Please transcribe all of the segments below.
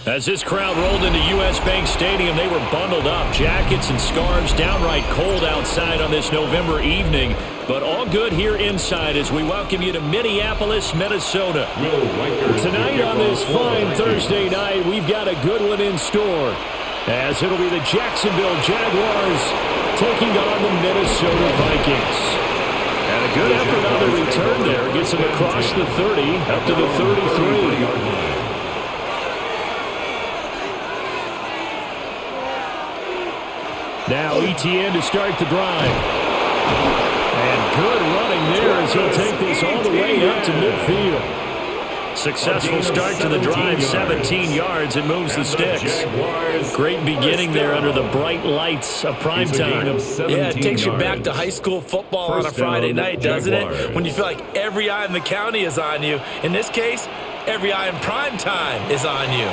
As this crowd rolled into U.S. Bank Stadium, they were bundled up, jackets and scarves, downright cold outside on this November evening. But all good here inside as we welcome you to Minneapolis, Minnesota. Tonight on this fine Thursday night, we've got a good one in store, as it'll be the Jacksonville Jaguars taking on the Minnesota Vikings. And a good effort on the return there. Gets them across the 30, up to the 33. Now ETN to start the drive. And good running there as he'll take this all the way up to midfield. Successful start to the drive, 17 yards, and moves the sticks. Great beginning there under the bright lights of primetime. Yeah, it takes you back to high school football on a Friday night, doesn't it? When you feel like every eye in the county is on you. In this case, every eye in primetime is on you.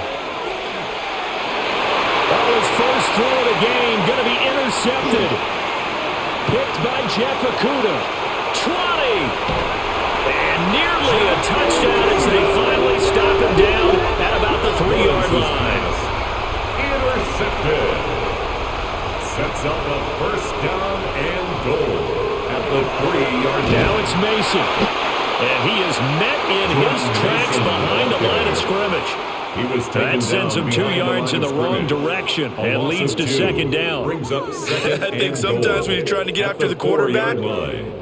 His first throw of the game going to be intercepted. Picked by Jeff Okudah. 20. And nearly a touchdown as they finally stop him down at about the 3-yard line. Intercepted. Sets up a first down and goal at the 3-yard line. Now it's Mason. And he is met in his tracks behind the line of scrimmage. That sends him 2 yards in the wrong direction and leads to second down. I think sometimes when you're trying to get after the quarterback,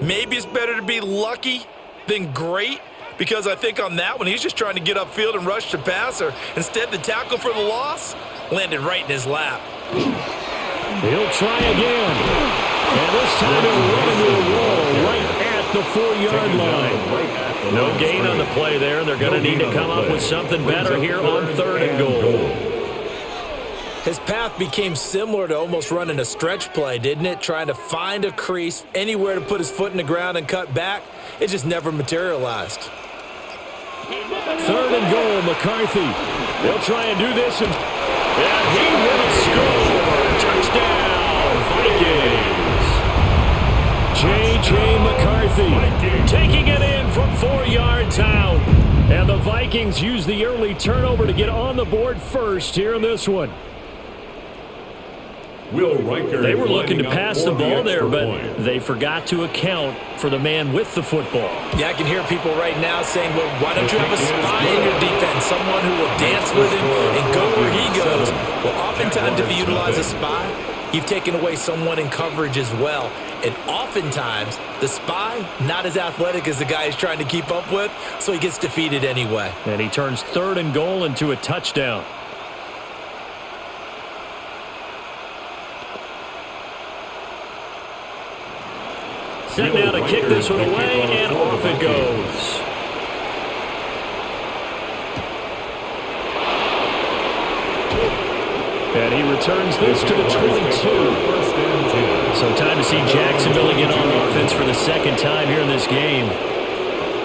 maybe it's better to be lucky than great, because I think on that one, he's just trying to get upfield and rush the passer. Instead, the tackle for the loss landed right in his lap. He'll try again. And this time he'll run into a wall right at the 4-yard line. No gain on the play there. They're going to need to come up with something better here on 3rd and goal. His path became similar to almost running a stretch play, didn't it? Trying to find a crease, anywhere to put his foot in the ground and cut back. It just never materialized. 3rd and goal, McCarthy. They'll try and do this, and he will score. Touchdown, Vikings. J.J. McCarthy taking it in from 4 yards out. And the Vikings use the early turnover to get on the board first here in this one. They were looking to pass the ball there, but they forgot to account for the man with the football. Yeah, I can hear people right now saying, well, why don't you have a spy in your defense, someone who will dance with him and go where he goes? Well, oftentimes if you utilize a spy, you've taken away someone in coverage as well. And oftentimes, the spy, not as athletic as the guy he's trying to keep up with, so he gets defeated anyway. And he turns 3rd and goal into a touchdown. Set now to kick this one away, and off it goes. And he returns this to the 22. So time to see Jacksonville again on offense for the second time here in this game.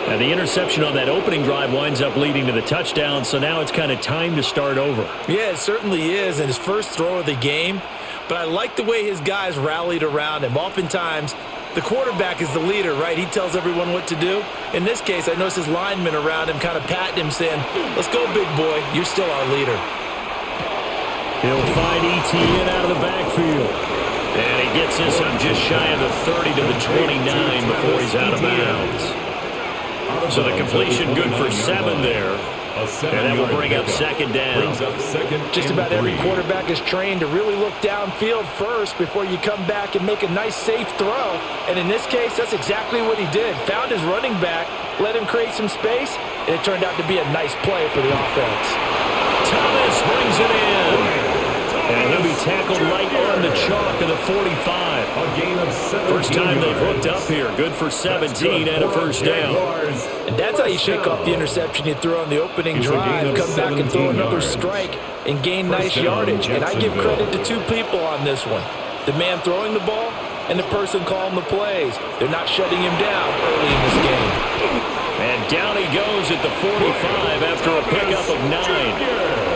And the interception on that opening drive winds up leading to the touchdown, so now it's kind of time to start over. Yeah, it certainly is, and his first throw of the game. But I like the way his guys rallied around him. Oftentimes, the quarterback is the leader, right? He tells everyone what to do. In this case, I noticed his linemen around him kind of patting him, saying, let's go, big boy. You're still our leader. He'll find ETN out of the backfield. And he gets this on just shy of the 30 to the 29 before he's out of bounds. So the completion good for 7 there. And that will bring up second down. Just about every quarterback is trained to really look downfield first before you come back and make a nice, safe throw. And in this case, that's exactly what he did. Found his running back, let him create some space, and it turned out to be a nice play for the offense. Thomas brings it in. And he'll be tackled right on the chalk of the 45. First time they've hooked up here. Good for 17 and a first down. And that's how you shake off the interception you threw on the opening drive. Come back and throw another strike and gain nice yardage. And I give credit to 2 people on this one. The man throwing the ball and the person calling the plays. They're not shutting him down early in this game. And down he goes at the 45 after a pickup of 9.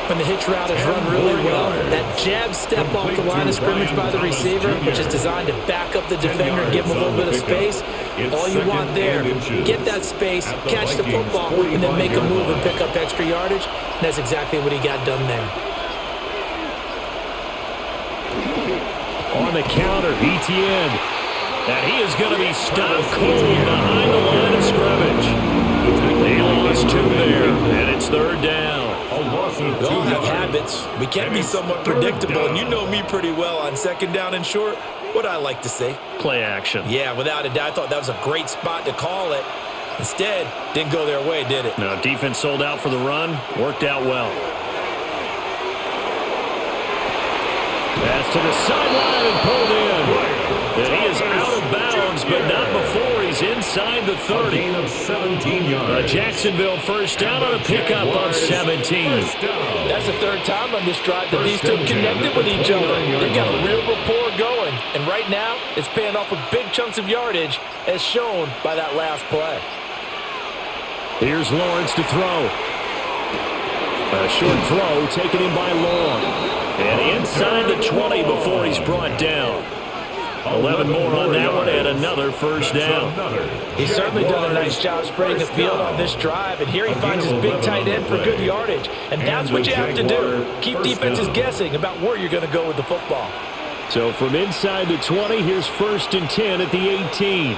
When the hitch route is run really well, that jab step off the line of scrimmage by the receiver, which is designed to back up the defender and give him a little bit of space, It's All you want there, get that space, catch the football, and then make a move and pick up extra yardage. And that's exactly what he got done there. On the counter, ETN. And he is going to be stopped cold behind the line of scrimmage. They lost 2 there, and it's 3rd down. We all have habits. We can be somewhat predictable, and you know me pretty well on 2nd down and short. What I like to say? Play action. Yeah, without a doubt. I thought that was a great spot to call it. Instead, didn't go their way, did it? No, defense sold out for the run. Worked out well. Pass to the sideline and pulled in. And he is out of bounds, but not before he's inside the 30. Gain of 17 yards. Jacksonville first down on a pickup of 17. That's the 3rd time on this drive that these two connected with each other. They've got a real rapport going. And right now, it's paying off with big chunks of yardage, as shown by that last play. Here's Lawrence to throw. A short throw taken in by Long. And inside the 20 before he's brought down. 11 more on that one and another first down. He's certainly done a nice job spreading the field on this drive, and here he finds his big tight end for good yardage. And that's what you have to do. Keep defenses guessing about where you're going to go with the football. So from inside the 20, here's 1st and 10 at the 18.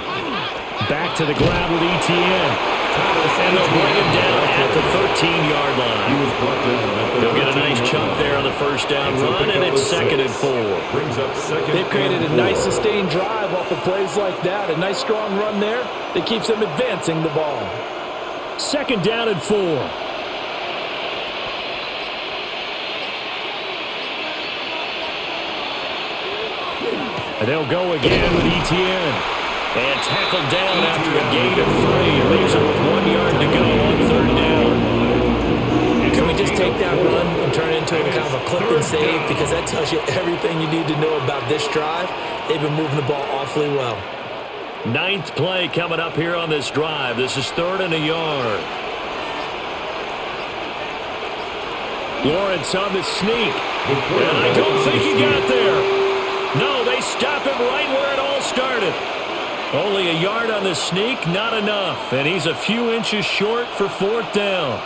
Back to the ground with ETN. And they'll bring him down at the 13-yard line. They'll get a nice chunk there on the first down run, and it's 2nd and 4. They've created a nice sustained drive off of plays like that. A nice strong run there that keeps them advancing the ball. 2nd down and 4. And they'll go again with ETN. And tackled down after a gain of 3. Leaves him with 1 yard to go on 3rd down. Can we just take that run and turn it into kind of a clip and save? Because that tells you everything you need to know about this drive. They've been moving the ball awfully well. 9th play coming up here on this drive. This is 3rd and a yard. Lawrence on the sneak. And I don't think he got there. No, they stop him right where it all started. Only a yard on the sneak, not enough. And he's a few inches short for 4th down.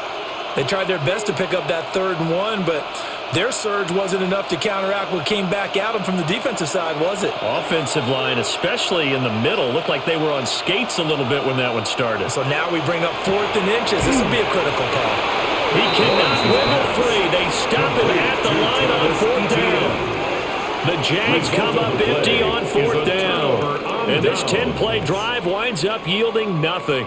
They tried their best to pick up that 3rd and 1, but their surge wasn't enough to counteract what came back at them from the defensive side, was it? Offensive line, especially in the middle, looked like they were on skates a little bit when that one started. So now we bring up 4th and inches. This will be a critical call. He cannot wiggle free. They stop him at the line on 4th down. The Jags come up empty on 4th down. And this 10-play drive winds up yielding nothing.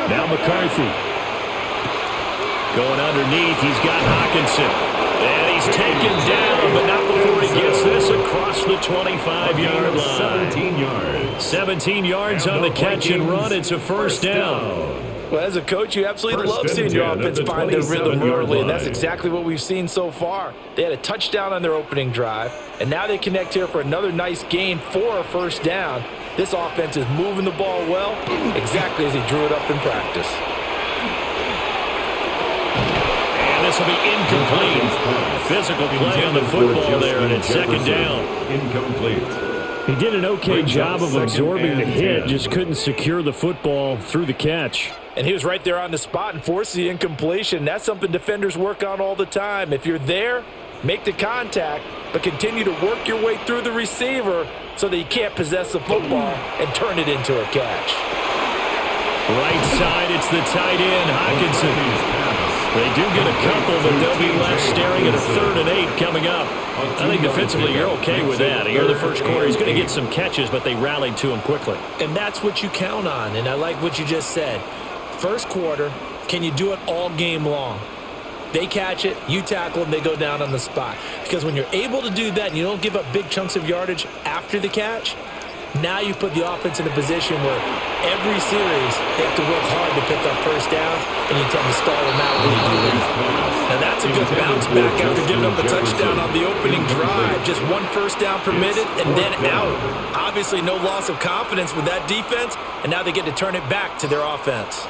Now McCarthy. Going underneath, he's got Hockenson. And he's taken down, but not before he gets this across the 25-yard line. 17 yards. 17 yards on the catch and run. It's a first down. Well, as a coach, you absolutely love seeing your offense find their rhythm early, and that's exactly what we've seen so far. They had a touchdown on their opening drive, and now they connect here for another nice gain for a first down. This offense is moving the ball well, exactly as he drew it up in practice. This will be incomplete. Physical play on the football there, and it's 2nd down. Incomplete. He did an okay job of absorbing the hit, just couldn't secure the football through the catch. And he was right there on the spot and forced the incompletion. That's something defenders work on all the time. If you're there, make the contact, but continue to work your way through the receiver so that you can't possess the football and turn it into a catch. Right side, it's the tight end, Hockenson. They do get a couple, but they'll be left staring at a 3rd and 8 coming up. I think defensively you're okay with that. Here in the first quarter, he's going to get some catches, but they rallied to him quickly. And that's what you count on, and I like what you just said. First quarter, can you do it all game long? They catch it, you tackle them, they go down on the spot. Because when you're able to do that and you don't give up big chunks of yardage after the catch, Now you put the offense in a position where every series they have to work hard to pick up first downs, and you tend to stall them out when you do that. Now that's a good bounce back after giving up a touchdown on the opening drive. Just one first down permitted and then out. Obviously no loss of confidence with that defense, and now they get to turn it back to their offense.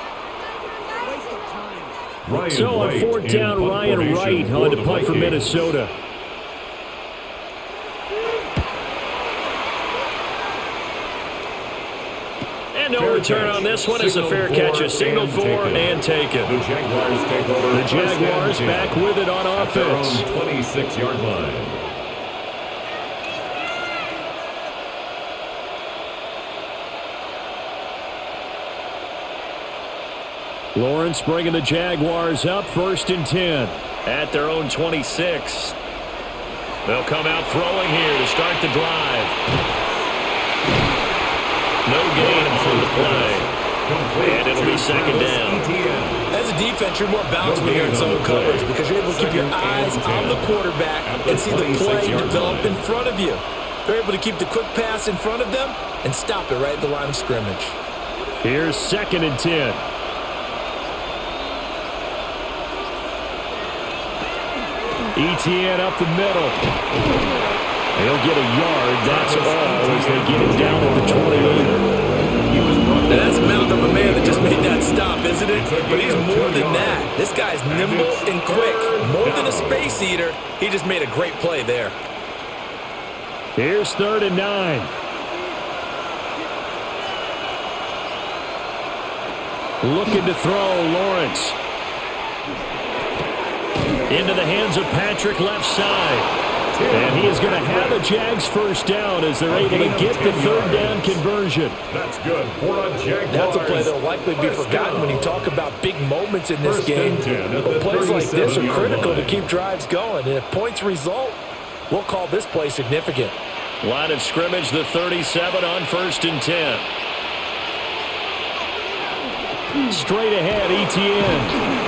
So on fourth down, Ryan Wright on to punt for Minnesota. And no return on this one. It's a fair catch. A signal for and taken. The Jaguars take over. The Jaguars back with it on offense. 26-yard line. Lawrence bringing the Jaguars up, 1st and 10 at their own 26. They'll come out throwing here to start the drive. No gain on the play. And it'll be second down. As a defense, you're more balanced when you're in zone coverage because you're able to keep your eyes on the quarterback and see the play develop in front of you. They're able to keep the quick pass in front of them and stop it right at the line of scrimmage. Here's 2nd and 10. Etienne up the middle. He'll get a yard. That's all as they get him down at the 28. Now that's a mound of a man that just made that stop, isn't it? But he's more than that. This guy's nimble and quick. More than a space eater. He just made a great play there. Here's 3rd and 9. Looking to throw, Lawrence. Into the hands of Patrick left side. And he is going to have a Jags first down as they're able to get the 3rd down conversion. That's good for a Jaguars. That's a play that will likely be forgotten when you talk about big moments in this game. But plays like this are critical to keep drives going. And if points result, we'll call this play significant. Line of scrimmage, the 37 on 1st and 10. Straight ahead, Etienne.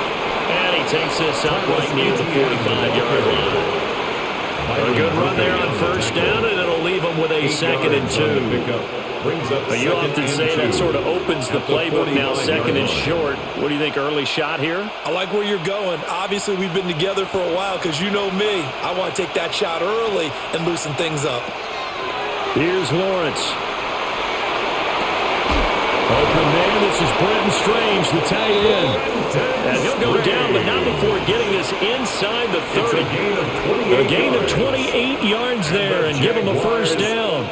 And he takes this up right near the 45-yard line. A good run there on 1st down, and it'll leave them with a 2nd and 2. But you often say that sort of opens the playbook now, 2nd and short. What do you think, early shot here? I like where you're going. Obviously, we've been together for a while because you know me. I want to take that shot early and loosen things up. Here's Lawrence. Open man, this is Brenton Strange, the tight end. And he'll go down, but not before getting this inside the 30. A gain of 28 yards there and give him a first down.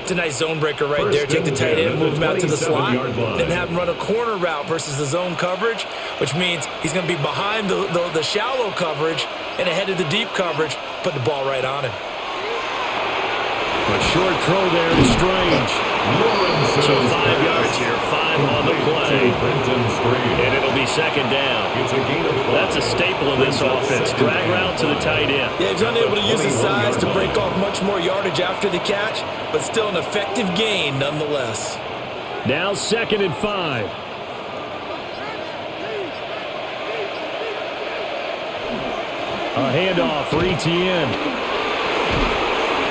It's a nice zone breaker right there. Take the tight end, move him out to the slot, then have him run a corner route versus the zone coverage, which means he's going to be behind the shallow coverage and ahead of the deep coverage. Put the ball right on him. A short throw there to Strange. So 5 yards here, 5 on the play. And it'll be second down. That's a staple of this offense. Drag route to the tight end. Yeah, he's unable to use his size to break off much more yardage after the catch, but still an effective gain nonetheless. Now 2nd and 5. A handoff for Etienne.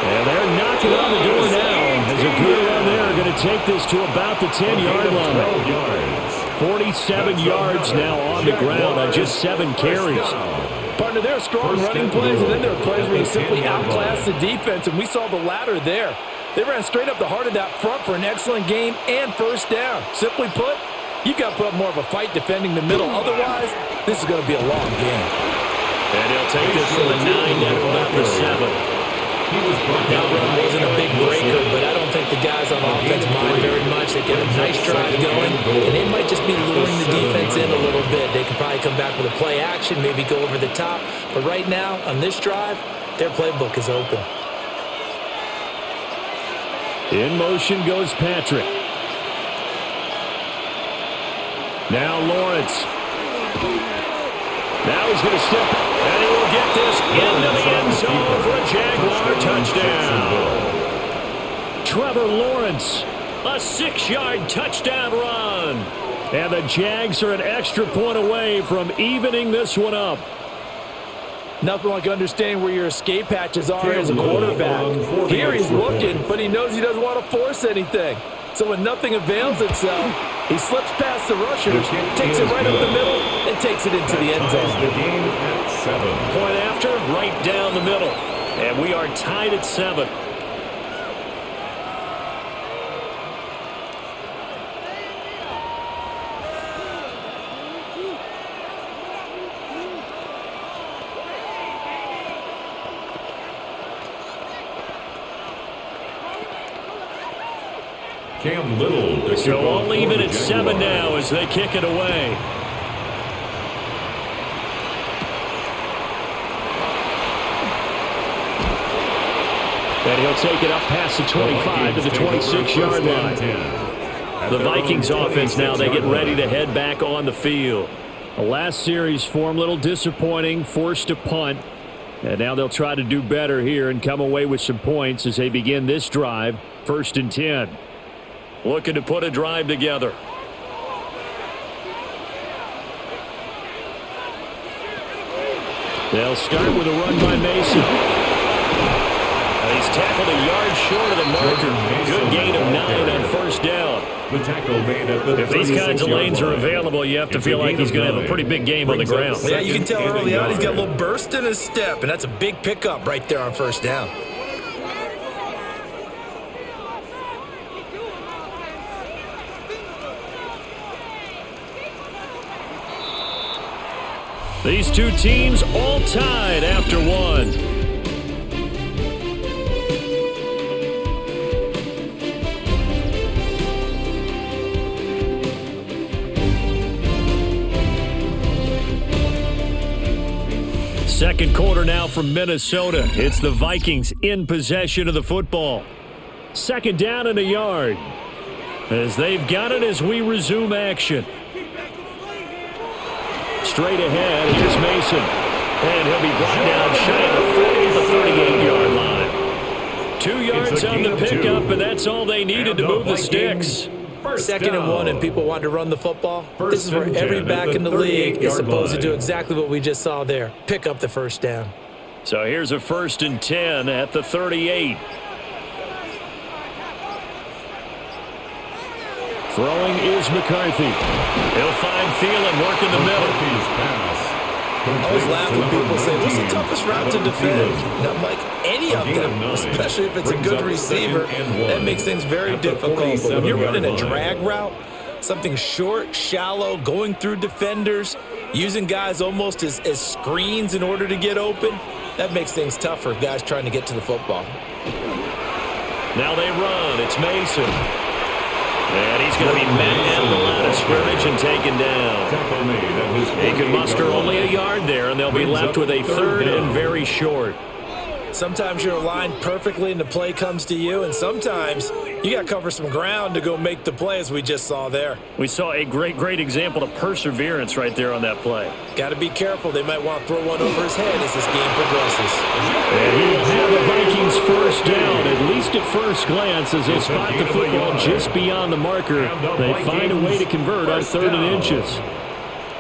And they're knocking on the door now. As a good run there, going to take this to about the 10-yard line. 47 yards now on the ground on just 7 carries. Partner, there are strong running plays, and then there are plays where you simply outclass the defense, and we saw the latter there. They ran straight up the heart of that front for an excellent gain and first down. Simply put, you've got to put up more of a fight defending the middle. Otherwise, this is going to be a long game. And he'll take this from the 9 down to about the 7. That run wasn't a big breaker, but I don't think the guys on offense mind very much. They get a nice drive going, and they might just be luring the defense in a little bit. They could probably come back with a play action, maybe go over the top. But right now, on this drive, their playbook is open. In motion goes Patrick. Now Lawrence. Now he's going to step up, and he will get this into the end zone for a Jaguar touchdown. Trevor Lawrence, a 6-yard touchdown run. And the Jags are an extra point away from evening this one up. Nothing like understanding where your escape hatches are as a quarterback. Here he's looking, but he knows he doesn't want to force anything. So when nothing avails itself, he slips past the rushers, takes it right up the middle, and takes it into the end zone. The game at 7. Point after, right down the middle. And we are tied at 7. Cam Little. So all even at 7 now as they kick it away. And he'll take it up past the 25 to the 26-yard line. The Vikings offense now, they get ready to head back on the field. The last series form a little disappointing, forced to punt. And now they'll try to do better here and come away with some points as they begin this drive, 1st and 10. Looking to put a drive together. They'll start with a run by Mason. He's tackled a yard short of the marker. Good gain of 9 on 1st down. The tackle made at the if these kinds of lanes are available, you have to feel like he's going to have a pretty big game on the ground. Yeah, you can tell early on he's got a little burst in his step, and that's a big pickup right there on 1st down. These two teams all tied after one. Second quarter now from Minnesota. It's the Vikings in possession of the football. 2nd down and a yard. As they've got it as we resume action. Straight ahead, here's Mason. And he'll be brought down shy of the 38-yard line. 2 yards on the pickup, and that's all they needed to move the sticks. 2nd and 1, and people want to run the football. This is where every back in the league is supposed to do exactly what we just saw there. Pick up the 1st down. So here's a 1st and 10 at the 38. Throwing is McCarthy. He'll find Thielen working the middle. I always laugh when people say, what's the toughest route to defend? And I'm like, any of them, especially if it's a good receiver, that makes things very difficult. But when you're running a drag route, something short, shallow, going through defenders, using guys almost as screens in order to get open, that makes things tough for guys trying to get to the football. Now they run. It's Mason. And he's going to be met at the line of scrimmage and taken down. He can muster only a yard there, and they'll be left with a 3rd and very short. Sometimes you're aligned perfectly and the play comes to you, and sometimes you got to cover some ground to go make the play, as we just saw there. We saw a great example of perseverance right there on that play. Got to be careful. They might want to throw one over his head as this game progresses. And he will have the Vikings 1st down, at least at first glance, as they spot the football just beyond the marker. They find a way to convert on 3rd and inches.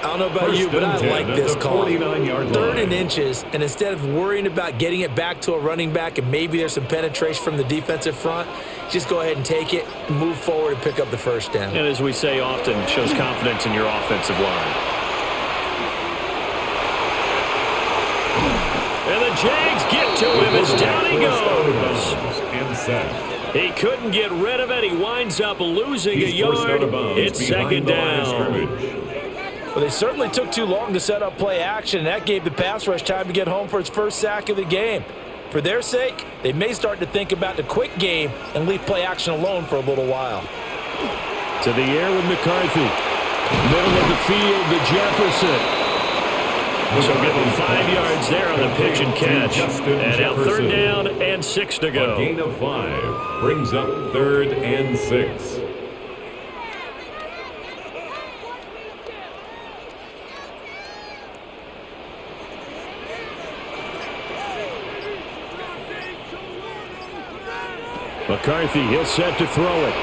I don't know about you, but I like this call. 3rd and inches, and instead of worrying about getting it back to a running back and maybe there's some penetration from the defensive front, just go ahead and take it, move forward, and pick up the 1st down. And as we say often, it shows confidence in your offensive line. And the Jags get to him as down he goes. He couldn't get rid of it. He winds up losing a yard. It's 2nd down. Well, they certainly took too long to set up play action, and that gave the pass rush time to get home for its 1st sack of the game. For their sake, they may start to think about the quick game and leave play action alone for a little while. To the air with McCarthy. Middle of the field to Jefferson. So give him 5 yards there on the pitch and catch. And now 3rd down and 6 to go. A gain of 5 brings up 3rd and 6. McCarthy, he'll set to throw it.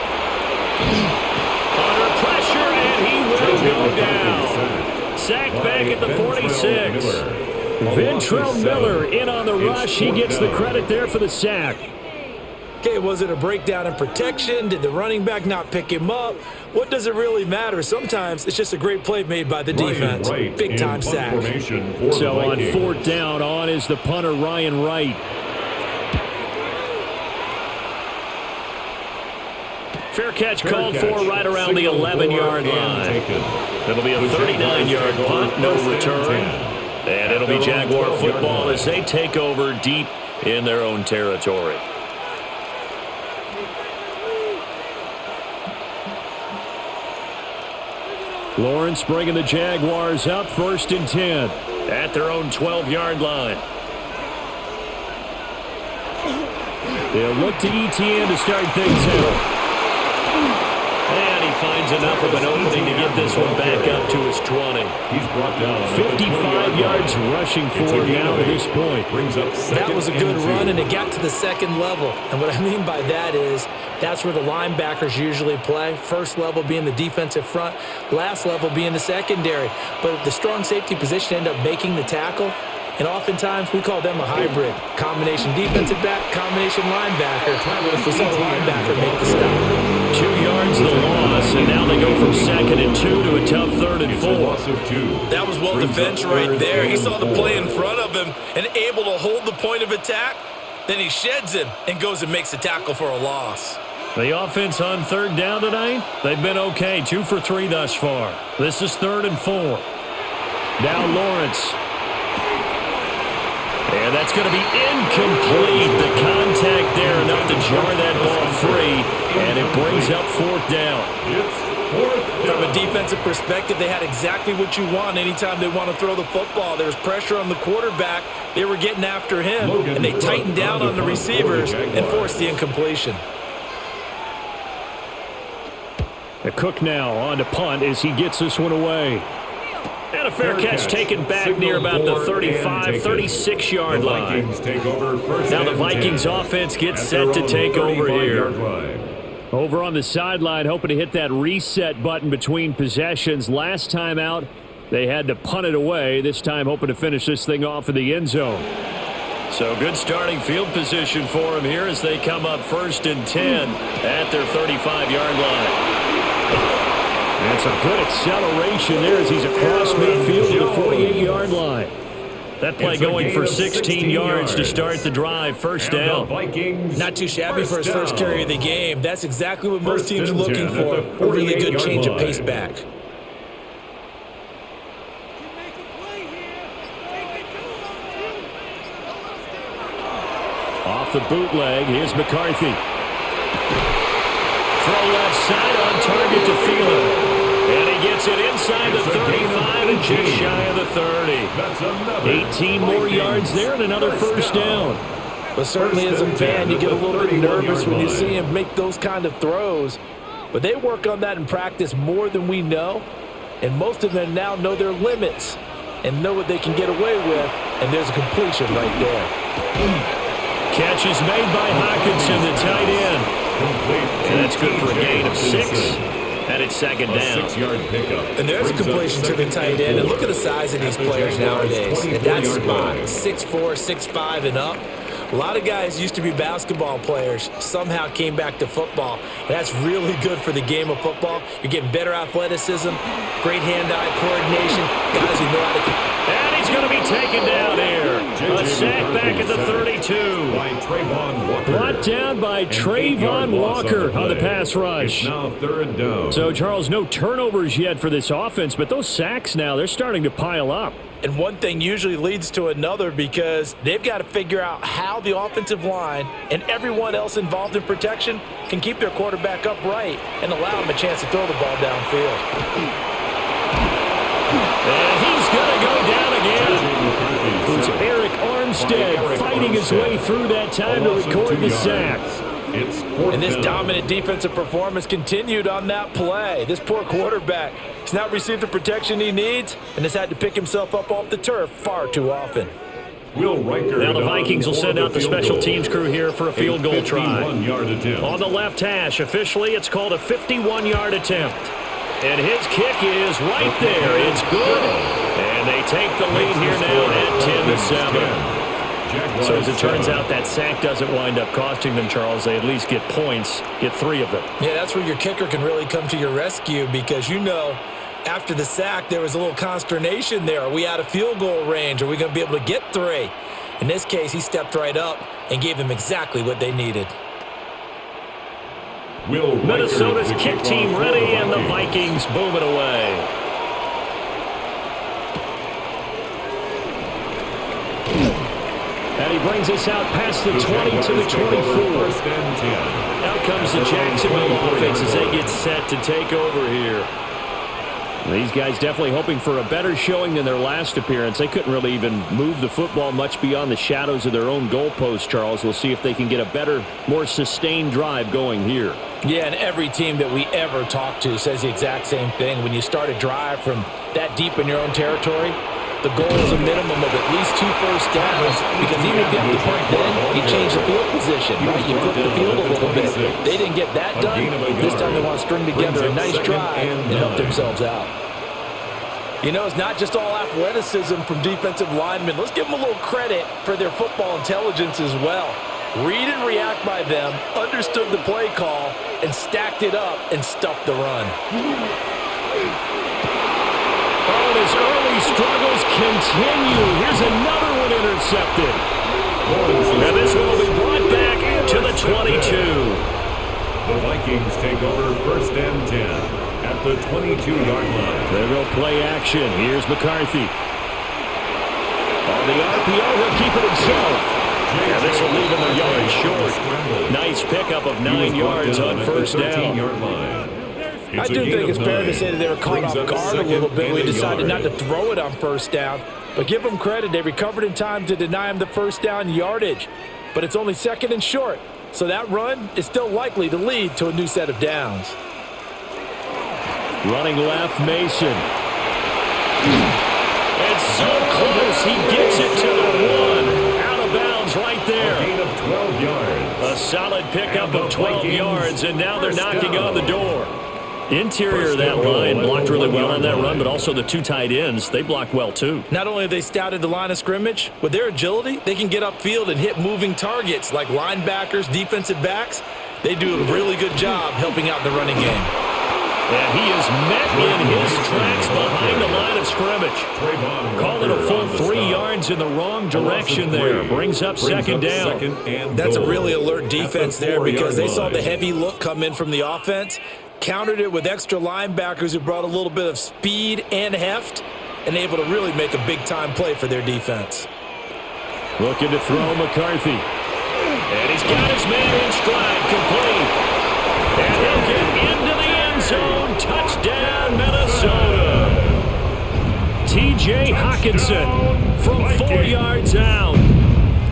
Under pressure, and he will go down. Sacked back at the 46. Ventrell Miller in on the rush. He gets the credit there for the sack. Okay, was it a breakdown in protection? Did the running back not pick him up? What does it really matter? Sometimes it's just a great play made by the defense. Big-time sack. So on 4th down, on is the punter, Ryan Wright. Fair catch called for right around the 11-yard line. It'll be a 39-yard punt, no return. And it'll be Jaguar football as they take over deep in their own territory. Lawrence bringing the Jaguars up, 1st and 10 at their own 12-yard line. They'll look to ETN to start things out. And he finds enough of an opening to get this one back up to his 20. He's brought down 55 yards rushing for now to this point. That was a good run, and it got to the 2nd level. And what I mean by that is that's where the linebackers usually play. First level being the defensive front, last level being the secondary. But the strong safety position ended up making the tackle. And oftentimes we call them a hybrid. Combination defensive back, combination linebacker. We saw the linebacker make the stop. 2 yards the loss, and now they go from 2nd and 2 to a tough 3rd and 4. That was well defense right there. He saw the play in front of him and able to hold the point of attack. Then he sheds him and goes and makes a tackle for a loss. The offense on 3rd down tonight, they've been okay. 2 for 3 thus far. This is 3rd and 4. Now Lawrence. And that's going to be incomplete. The contact there enough to jar that ball free, and it brings up 4th down. From a defensive perspective, they had exactly what you want anytime they want to throw the football. There was pressure on the quarterback. They were getting after him, and they tightened down on the receivers and forced the incompletion. The Cook now on to punt as he gets this one away. And a fair catch taken back near about the 35, 36-yard line. Now the Vikings offense gets set to take over here. Over on the sideline, hoping to hit that reset button between possessions. Last time out, they had to punt it away. This time hoping to finish this thing off in the end zone. So good starting field position for them here as they come up 1st and 10 at their 35-yard line. And some good acceleration there as he's across midfield to the 48-yard line. That play going for 16 yards to start the drive. 1st down. Not too shabby for his first carry of the game. That's exactly what most teams are looking for. A really good change of pace back. Off the bootleg, here's McCarthy. Throw left side on target to Thielen. And he gets it inside the 35 and just shy of the 30. 18 more yards there and another 1st down. But certainly as a fan, you get a little bit nervous when you see him make those kind of throws. But they work on that in practice more than we know. And most of them now know their limits and know what they can get away with. And there's a completion right there. Catch is made by Hockenson, the tight end. And that's good for a gain of 6. And it's 2nd down. 6-yard pickup. And there's a completion to the tight end. And look at the size of these players nowadays. And that spot, 6'4", 6'5", and up. A lot of guys used to be basketball players, somehow came back to football. And that's really good for the game of football. You're getting better athleticism, great hand-eye coordination, guys who know how to... And he's going to be taken down here. A sack back at the 32. Brought down by Trayvon Walker on the pass rush. Now 3rd down. So, Charles, no turnovers yet for this offense, but those sacks now, they're starting to pile up. And one thing usually leads to another because they've got to figure out how the offensive line and everyone else involved in protection can keep their quarterback upright and allow him a chance to throw the ball downfield. And he's going to go down again. It's Eric Armstead fighting his way through that time to record the sack. And this dominant defensive performance continued on that play. This poor quarterback has not received the protection he needs and has had to pick himself up off the turf far too often. Now the Vikings will send out the special teams crew here for a field goal try. On the left hash, officially it's called a 51-yard attempt. And his kick is right there. It's good. And they take the lead here now at 10-7. So as it turns out, that sack doesn't wind up costing them, Charles. They at least get points, get 3 of them. Yeah, that's where your kicker can really come to your rescue because, after the sack, there was a little consternation there. Are we out of field goal range? Are we going to be able to get 3? In this case, he stepped right up and gave them exactly what they needed. Minnesota's kick team ready, and the Vikings boom it away. And he brings us out past the 20 to the 24. Out comes the Jacksonville offense as they get set to take over here. These guys definitely hoping for a better showing than their last appearance. They couldn't really even move the football much beyond the shadows of their own goalpost, Charles. We'll see if they can get a better, more sustained drive going here. Yeah, and every team that we ever talk to says the exact same thing. When you start a drive from that deep in your own territory, the goal is a minimum of at least 2 first downs, because even if you have to punt then, you change the field position, right? You flip the field a little bit. They didn't get that done. This time they want to string together a nice drive and help themselves out. It's not just all athleticism from defensive linemen. Let's give them a little credit for their football intelligence as well. Read and react by them, understood the play call, and stacked it up and stuffed the run. Oh, his early struggles continue. Here's another one intercepted. And this one will be brought back to the 22. The Vikings take over first and 10 at the 22-yard line. They will play action. Here's McCarthy. On the RPO, he'll keep it himself. And this will leave him a yard short. Nice pickup of 9 yards on first down. I do think it's fair to say that they were caught off guard a little bit. We decided not to throw it on first down. But give them credit. They recovered in time to deny him the first down yardage. But it's only second and short. So that run is still likely to lead to a new set of downs. Running left, Mason. It's so close. He gets it to the 1. Out of bounds right there. A gain of 12 yards. A solid pickup of 12 yards, and now they're knocking on the door. Interior of that line blocked really well on that run, but also the 2 tight ends, they blocked well too. Not only have they scouted the line of scrimmage, with their agility, they can get upfield and hit moving targets like linebackers, defensive backs. They do a really good job helping out the running game. And he is met in his tracks behind the line of scrimmage. Call it a full 3 yards in the wrong direction there. Brings up second down. That's a really alert defense there because they saw the heavy look come in from the offense, countered it with extra linebackers who brought a little bit of speed and heft, and able to really make a big-time play for their defense. Looking to throw McCarthy. And he's got his man in stride, complete. And he'll get into the end zone. Touchdown, Minnesota. T.J. Hawkinson from 4 yards out.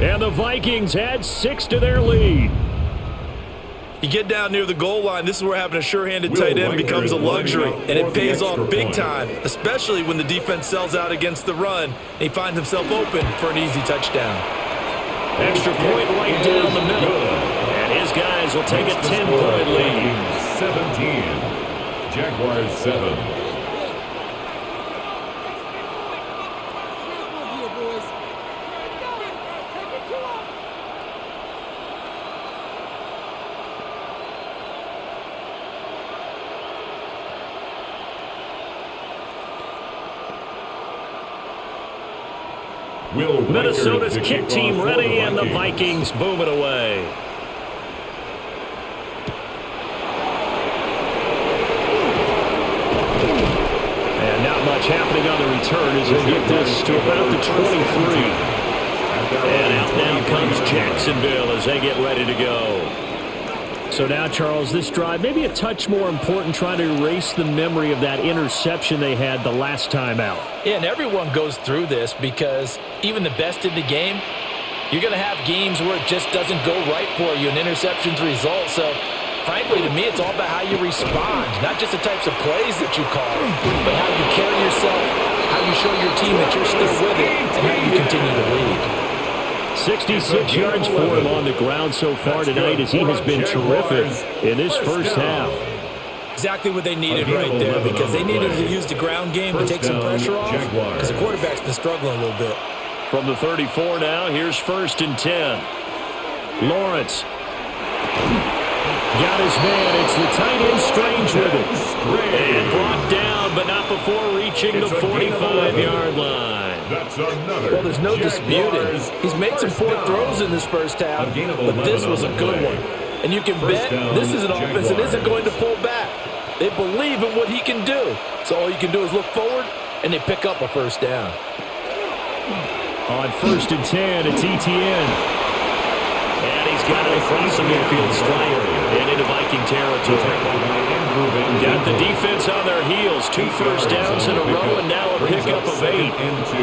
And the Vikings add 6 to their lead. You get down near the goal line, this is where having a sure-handed tight end becomes a luxury, and it pays off big time, especially when the defense sells out against the run, and he finds himself open for an easy touchdown. Extra point right down the middle, and his guys will take a 10-point lead. 17, Jaguars 7. Minnesota's kick team ready, and the Vikings boom it away. And not much happening on the return as they get this to about the 23. And out now comes Jacksonville as they get ready to go. So now, Charles, this drive maybe a touch more important, trying to erase the memory of that interception they had the last time out. Yeah, and everyone goes through this because even the best in the game, you're going to have games where it just doesn't go right for you, and interceptions result. So, frankly, to me, it's all about how you respond, not just the types of plays that you call, but how you carry yourself, how you show your team that you're still with it, and how you continue to lead. 66 yards for him on the ground so far tonight as he has been terrific in this first half. Exactly what they needed right there, because they needed to use the ground game to take some pressure off, because the quarterback's been struggling a little bit. From the 34 now, here's 1st and 10. Lawrence. Got his man. It's the tight end Strange with it. And brought down, but not before reaching the 45-yard line. Well, there's no disputing. He's made some poor throws in this first half, but this was a good one. And you can bet this is an offense that isn't going to pull back. They believe in what he can do. So all you can do is look forward, and they pick up a first down. On 1st and 10, it's ETN. And he's got it across the midfield stripe and into Viking territory. Got the defense on their heels. 2 first downs in a row, and now a pickup of 8. And 2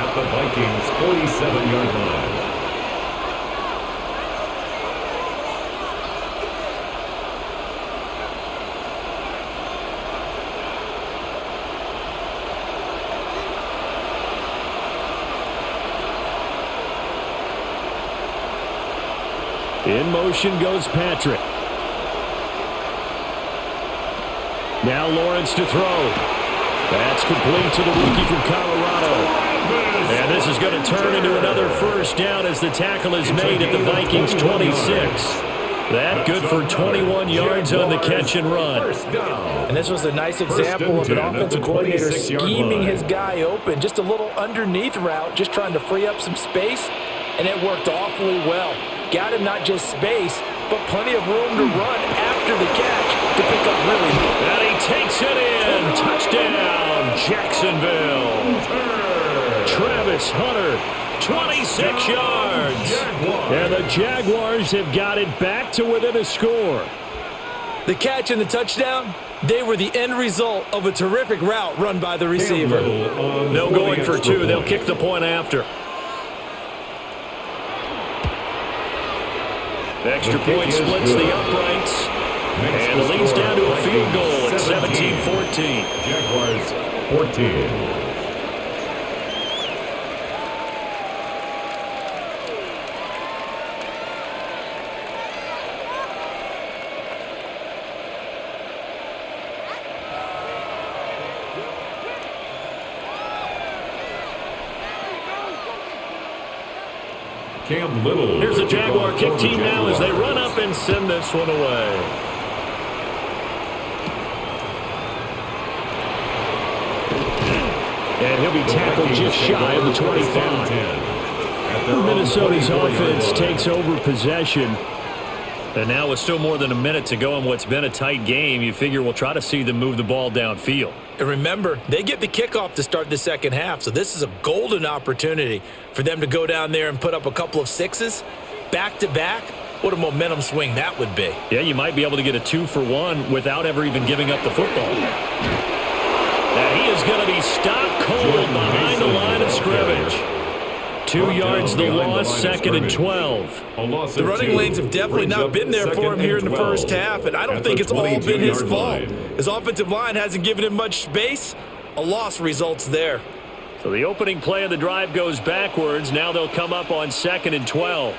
at the Vikings' 47-yard line. In motion goes Patrick. Now Lawrence to throw. That's complete to the rookie from Colorado. And this is going to turn into another first down as the tackle is made at the Vikings' 26. That good for 21 yards on the catch and run. And this was a nice example of an offensive coordinator scheming his guy open. Just a little underneath route, just trying to free up some space, and it worked awfully well. Got him not just space, but plenty of room to run after the catch to pick up really. And he takes it in. Touchdown, Jacksonville. Travis Hunter, 26 yards. And the Jaguars have got it back to within a score. The catch and the touchdown, they were the end result of a terrific route run by the receiver. No going for 2. They'll kick the point after. Extra point splits the uprights. And it leads down to a field goal at 17-14. Jaguars 14. Cam Little. Here's the Jaguar kick team now as they run up and send this one away. And he'll be tackled just shy of the 25. Minnesota's offense takes over possession. And now with still more than a minute to go in what's been a tight game, you figure we'll try to see them move the ball downfield. And remember, they get the kickoff to start the second half, so this is a golden opportunity for them to go down there and put up a couple of sixes back-to-back. What a momentum swing that would be. Yeah, you might be able to get a 2-for-1 without ever even giving up the football. And he is going to be stopped cold behind the line of scrimmage. 2 yards the loss, 2nd and 12. The running lanes have definitely not been there for him here in the first half, and I don't think it's all been his fault. His offensive line hasn't given him much space. A loss results there. So the opening play of the drive goes backwards. Now they'll come up on 2nd and 12.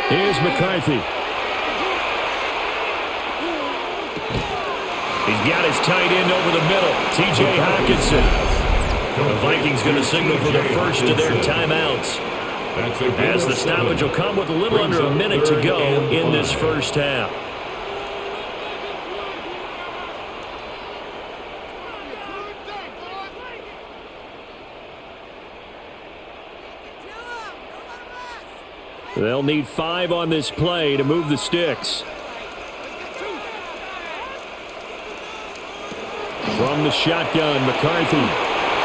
Here's McCarthy. He's got his tight end over the middle, T.J. Hockenson. The Vikings going to signal for the first of their timeouts, as the stoppage will come with a little under a minute to go in this first half. They'll need 5 on this play to move the sticks. From the shotgun, McCarthy.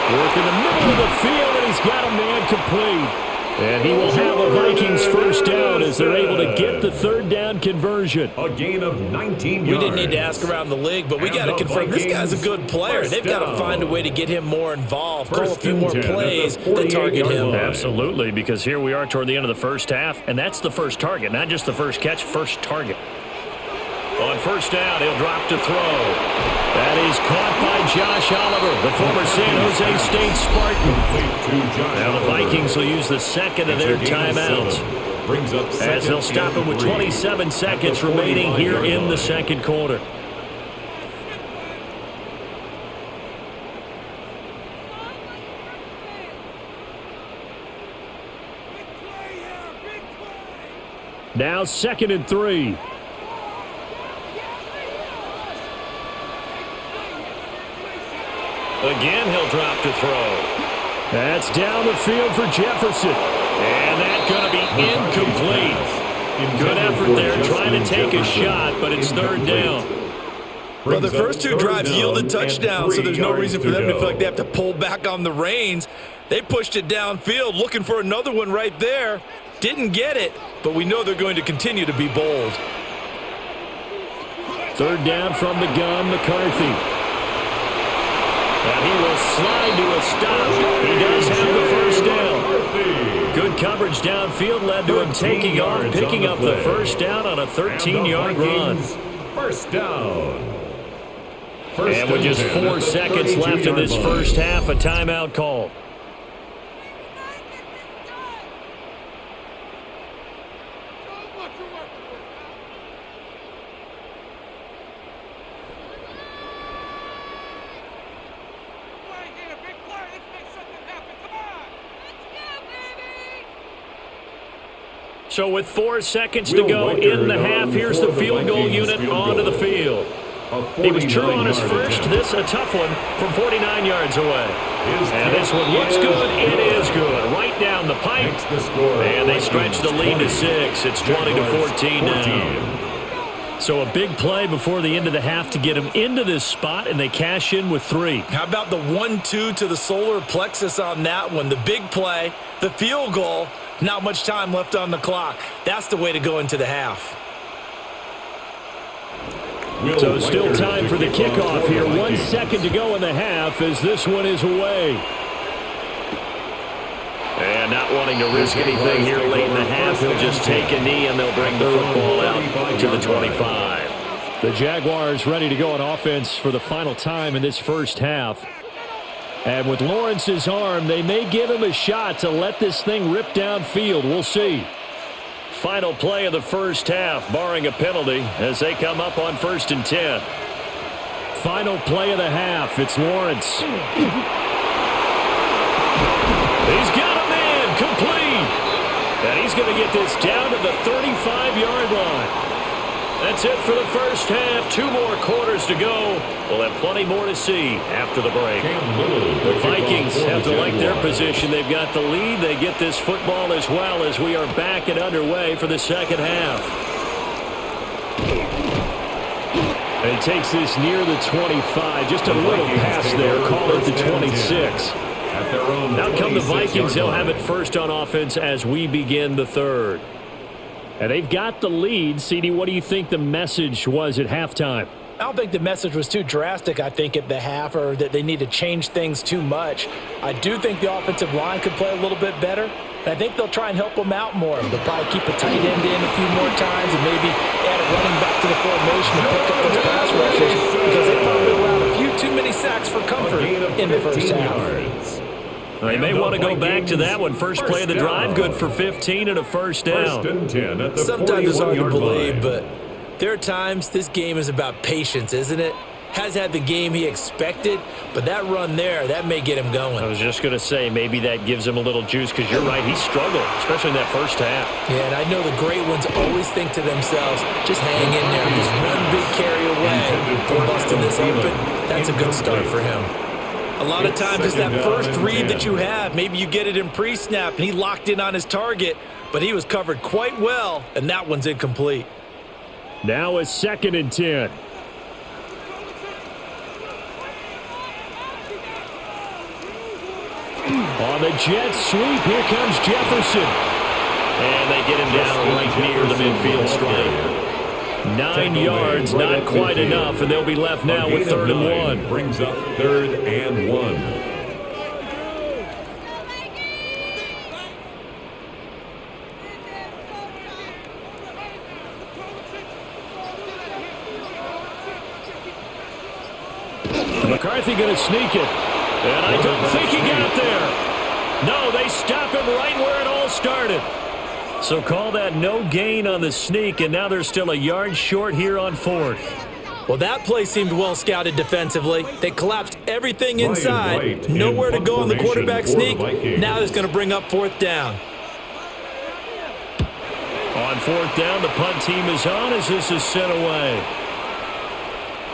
Work in the middle of the field, and he's got a man complete. And he will have a Vikings first down as they're able to get the 3rd down conversion. A gain of 19 yards. We didn't need to ask around the league, but we got to confirm this guy's a good player. They've got to find a way to get him more involved, call a few more plays that target him. Absolutely, because here we are toward the end of the first half, and that's the first target, not just the first catch, first target. On first down, he'll drop to throw. That is caught by Josh Oliver, the former San Jose State Spartan. Now the Vikings will use the second of their timeouts, as they'll stop him with 27 seconds remaining here in the second quarter. Now 2nd and 3. Again, he'll drop to throw. That's down the field for Jefferson. And that's going to be incomplete. Good effort there trying to take a shot, but it's 3rd down. Well, the first 2 drives yielded touchdowns, so there's no reason for them to feel like they have to pull back on the reins. They pushed it downfield, looking for another one right there. Didn't get it, but we know they're going to continue to be bold. 3rd down from the gun, McCarthy. And he will slide to a stop. He does have the first down. Good coverage downfield led to him taking off, picking up the first down on a 13-yard run. First down. And with just 4 seconds left in this first half, a timeout call. So with 4 seconds to go in the half, here's the field goal unit onto the field. He was true on his first. This a tough one from 49 yards away. And this one looks good. It is good. Right down the pipe. And they stretch the lead to 6. It's 20-14 now. So a big play before the end of the half to get him into this spot, and they cash in with 3. How about the 1-2 to the solar plexus on that one? The big play, the field goal. Not much time left on the clock. That's the way to go into the half. So still time for the kickoff here. 1 second to go in the half as this one is away. And not wanting to risk anything here late in the half, he'll just take a knee and they'll bring the football out to the 25. The Jaguars ready to go on offense for the final time in this first half. And with Lawrence's arm, they may give him a shot to let this thing rip downfield. We'll see. Final play of the first half, barring a penalty, as they come up on 1st and 10. Final play of the half. It's Lawrence. He's got a man complete. And he's going to get this down to the 35-yard line. That's it for the first half. 2 more quarters to go. We'll have plenty more to see after the break. The Vikings have to like their position. They've got the lead. They get this football as well as we are back and underway for the second half. And it takes this near the 25. Just a little pass there. Call it the 26. Now come the Vikings. They'll have it first on offense as we begin the third. And they've got the lead. CD, what do you think the message was at halftime? I don't think the message was too drastic, I think, at the half, or that they need to change things too much. I do think the offensive line could play a little bit better. And I think they'll try and help them out more. They'll probably keep a tight end in a few more times and maybe add a running back to the formation and pick up those pass rushers because they probably allowed a few too many sacks for comfort in the first half. They may want to go back to that one. First play of the drive, good for 15 and a first down. Sometimes it's hard to believe, but there are times this game is about patience, isn't it? Has had the game he expected, but that run there, that may get him going. I was just going to say, maybe that gives him a little juice because you're right, he struggled, especially in that first half. Yeah, and I know the great ones always think to themselves, just hang in there, just one big carry away from busting this open. That's a good start for him. A lot of times it's that first read that you have. Maybe you get it in pre-snap, and he locked in on his target, but he was covered quite well, and that one's incomplete. Now it's 2nd and 10. On the jet sweep, here comes Jefferson. And they get him down right near the midfield stripe. 9 yards, not quite enough, and they'll be left now with 3rd and 1. Brings up 3rd and 1. McCarthy going to sneak it. And I don't think he got there. No, they stop him right where it all started. So call that no gain on the sneak, and now they're still a yard short here on 4th. Well, that play seemed well scouted defensively. They collapsed everything inside. Nowhere to go on the quarterback sneak. Now it's going to bring up 4th down. On On fourth down, the punt team is on as this is sent away.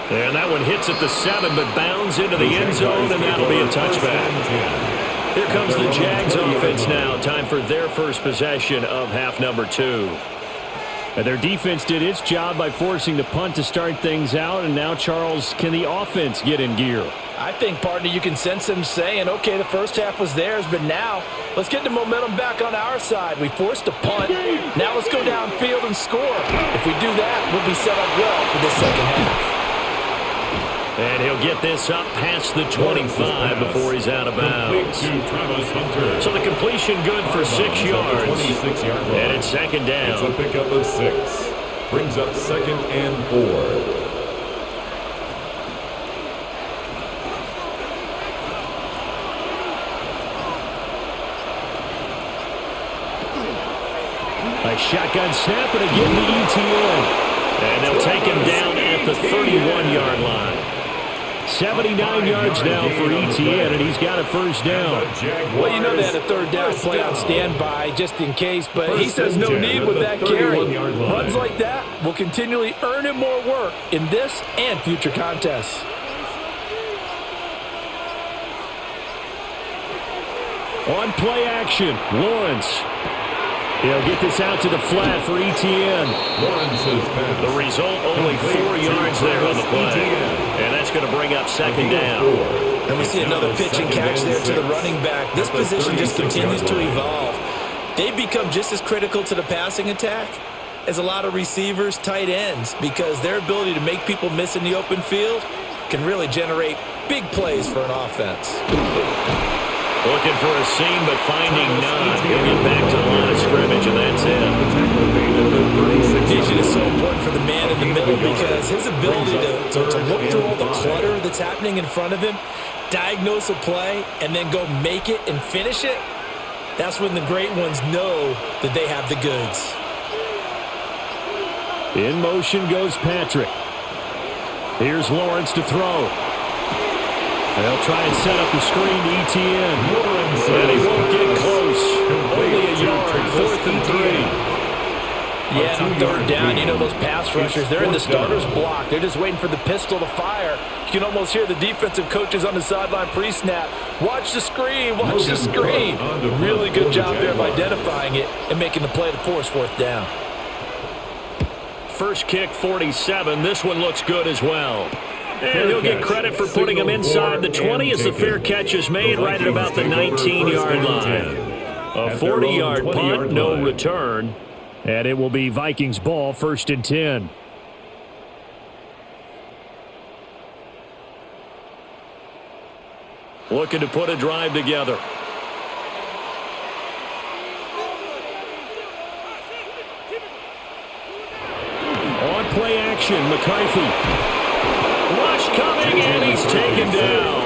And that one hits at the 7, but bounds into the end zone, and that'll be a touchback. Here comes the Jags offense now. Time for their first possession of half number 2. And their defense did its job by forcing the punt to start things out. And now, Charles, can the offense get in gear? I think, partner, you can sense them saying, okay, the first half was theirs, but now let's get the momentum back on our side. We forced a punt. Now let's go downfield and score. If we do that, we'll be set up well for this second half. And he'll get this up past the 25 before he's out of bounds. So the completion good for 6 yards. And it's second down. It's a pickup of 6. Brings up 2nd and 4. A shotgun snap and again to ETN. And they'll take him down at the 31-yard line. 79 yards now for ETN, and he's got a first down. Well, you know they had a third down play on standby just in case, but he says no need with that carry. Runs like that will continually earn him more work in this and future contests. On play action, Lawrence. He'll get this out to the flat for ETN. The result, only 4 yards there on the play. And that's going to bring up second down. And we see another pitch and catch there to the running back. This position just continues to evolve. They've become just as critical to the passing attack as a lot of receivers, tight ends, because their ability to make people miss in the open field can really generate big plays for an offense. Looking for a seam, but finding none. He'll get back to the line of scrimmage, and that's it. Vision is so important for the man in the middle because his ability to look through all the clutter that's happening in front of him, diagnose a play, and then go make it and finish it, that's when the great ones know that they have the goods. In motion goes Patrick. Here's Lawrence to throw. They'll try and set up the screen to ETN. And he won't get close. Only a yard, 4th and 3. Yeah, and on third down, you know those pass rushers, they're in the starter's block. They're just waiting for the pistol to fire. You can almost hear the defensive coaches on the sideline pre-snap. Watch the screen, watch the screen. Really good job there of identifying it and making the play to force 4th down. First kick, 47. This one looks good as well. And he'll get credit for putting him inside the 20 as the fair catch is made right at about the 19-yard line. A 40-yard punt, no return. And it will be Vikings ball, 1st and 10. Looking to put a drive together. On play action, McCarthy. Rush coming, and he's taken down.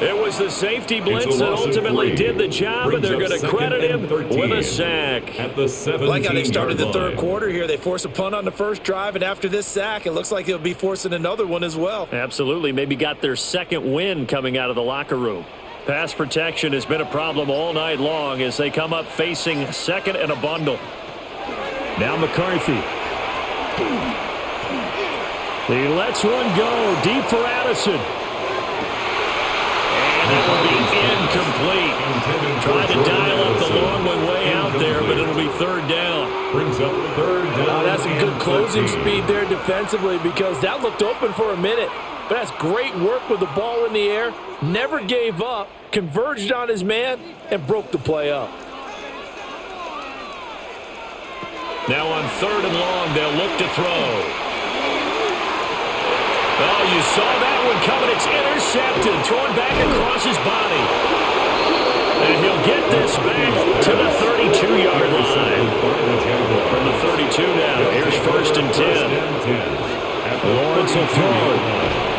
It was the safety blitz that ultimately did the job, and they're going to credit him with a sack. Like how they started the third quarter here. They forced a punt on the first drive, and after this sack, it looks like they'll be forcing another one as well. Absolutely. Maybe got their second win coming out of the locker room. Pass protection has been a problem all night long as they come up facing 2nd and a bundle. Now McCarthy. He lets one go deep for Addison. That will be incomplete. Tried to dial up the long one way out there, but it'll be 3rd down. Brings up 3rd down. That's some good closing speed there defensively because that looked open for a minute. But that's great work with the ball in the air. Never gave up, converged on his man, and broke the play up. Now on 3rd and long, they'll look to throw. Oh, you saw that one coming. It's intercepted. Thrown back across his body. And he'll get this back to the 32-yard line. From the 32 now. Here's 1st and 10. Lawrence will throw.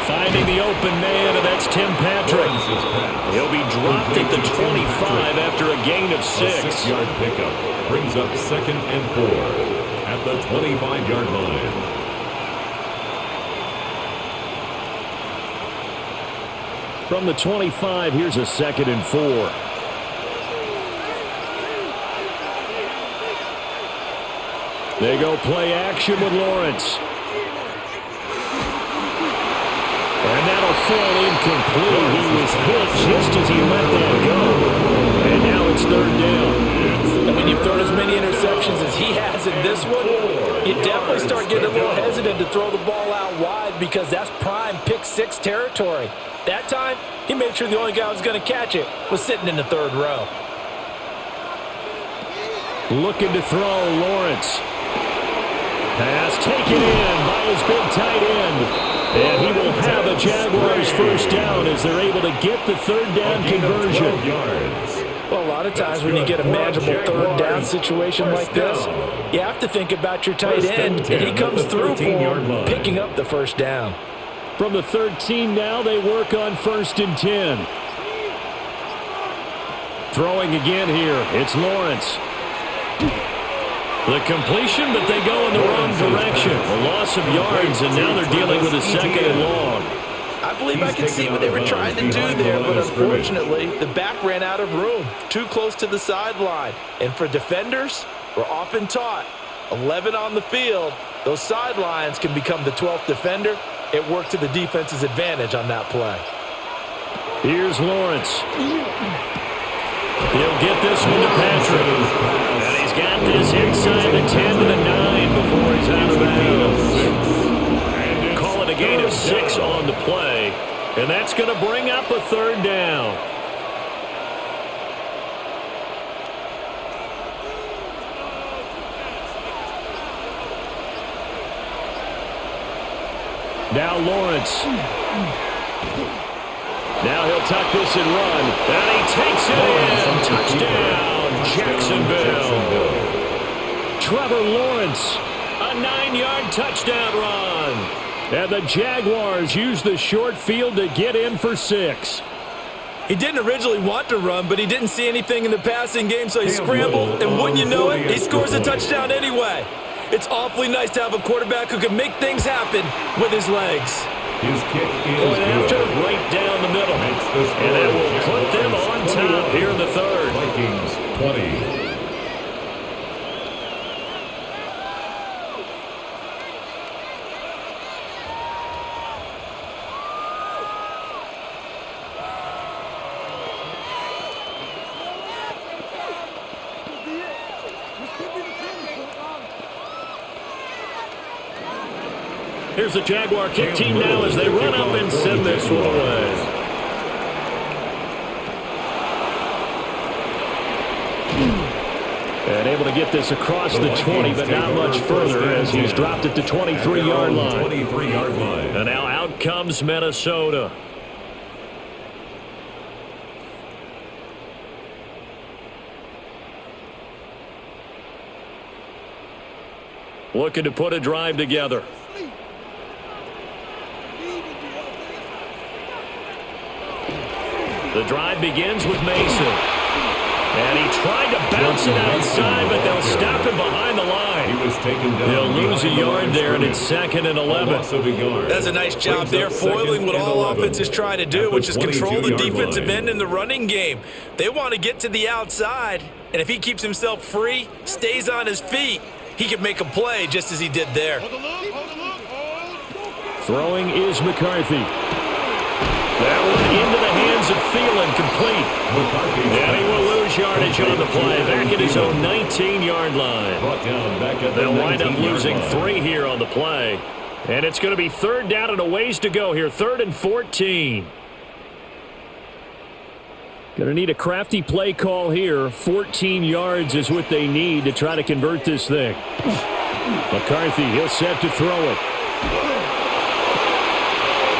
Finding the open man, and that's Tim Patrick. He'll be dropped at the 25 after a gain of 6. 6-yard pickup. Brings up 2nd and 4 at the 25-yard line. From the 25, here's a 2nd and 4. They go play action with Lawrence. And that'll fall incomplete. He was hit just as he let that go. And now it's third down. And when you throw as many interceptions as he has in this one, you definitely start getting a little hesitant to throw the ball out wide because that's prime pick six territory. That time, he made sure the only guy who was going to catch it was sitting in the third row. Looking to throw, Lawrence. Pass taken in by his big tight end. And he will have a Jaguars first down as they're able to get the third down conversion. Well, a lot of times when you get a manageable third down situation like this, you have to think about your tight end, and he comes through for him, picking up the first down. From the 13 now, they work on 1st and 10. Throwing again here, it's Lawrence. The completion, but they go in the wrong direction. A loss of yards, and now they're dealing with a 2nd and long. I believe I can see what they were trying to do there, but unfortunately, the back ran out of room, too close to the sideline. And for defenders, we're often taught, 11 on the field, those sidelines can become the 12th defender. It worked to the defense's advantage on that play. Here's Lawrence. He'll get this one to Patrick. And he's got this inside the 10 to the 9 before he's out of bounds. Call it a gain of 6 on the play. And that's going to bring up a third down. Now Lawrence. Now he'll tuck this and run. And he takes it in. Touchdown, Jacksonville. Trevor Lawrence, a 9-yard touchdown run. And the Jaguars use the short field to get in for 6. He didn't originally want to run, but he didn't see anything in the passing game, so he scrambled, and wouldn't you know it, he scores a touchdown anyway. It's awfully nice to have a quarterback who can make things happen with his legs. His kick is going after right down the middle. And that will put them on top here in the third. Vikings 20. Here's the Jaguar kick team now as they run up and send this one away. And able to get this across the 20, but not much further as he's dropped it to 23-yard line. And now out comes Minnesota. Looking to put a drive together. The drive begins with Mason. And he tried to bounce it outside, but they'll stop him behind the line. He was taken down. They'll lose a yard there, and it's 2nd and 11. That's a nice job there, foiling what all offenses try to do, which is control the defensive end in the running game. They want to get to the outside, and if he keeps himself free, stays on his feet, he can make a play just as he did there. Throwing is McCarthy. That one into the hands of Thielen, complete. And he will lose yardage on the play, back at his own 19-yard line. They'll wind up losing 3 here on the play. And it's going to be third down and a ways to go here, 3rd and 14. Going to need a crafty play call here. 14 yards is what they need to try to convert this thing. McCarthy, he'll set to throw it.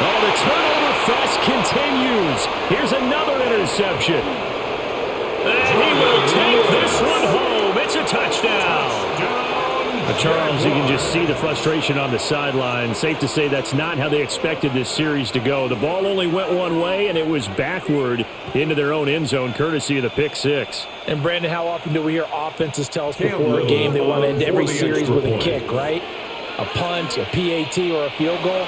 Oh, the turnover fest continues. Here's another interception. And he will take this one home. It's a touchdown. Charles, you can just see the frustration on the sideline. Safe to say that's not how they expected this series to go. The ball only went one way, and it was backward into their own end zone, courtesy of the pick 6. And, Brandon, how often do we hear offenses tell us before a game they want to end every series with a kick, right? A punt, a PAT, or a field goal.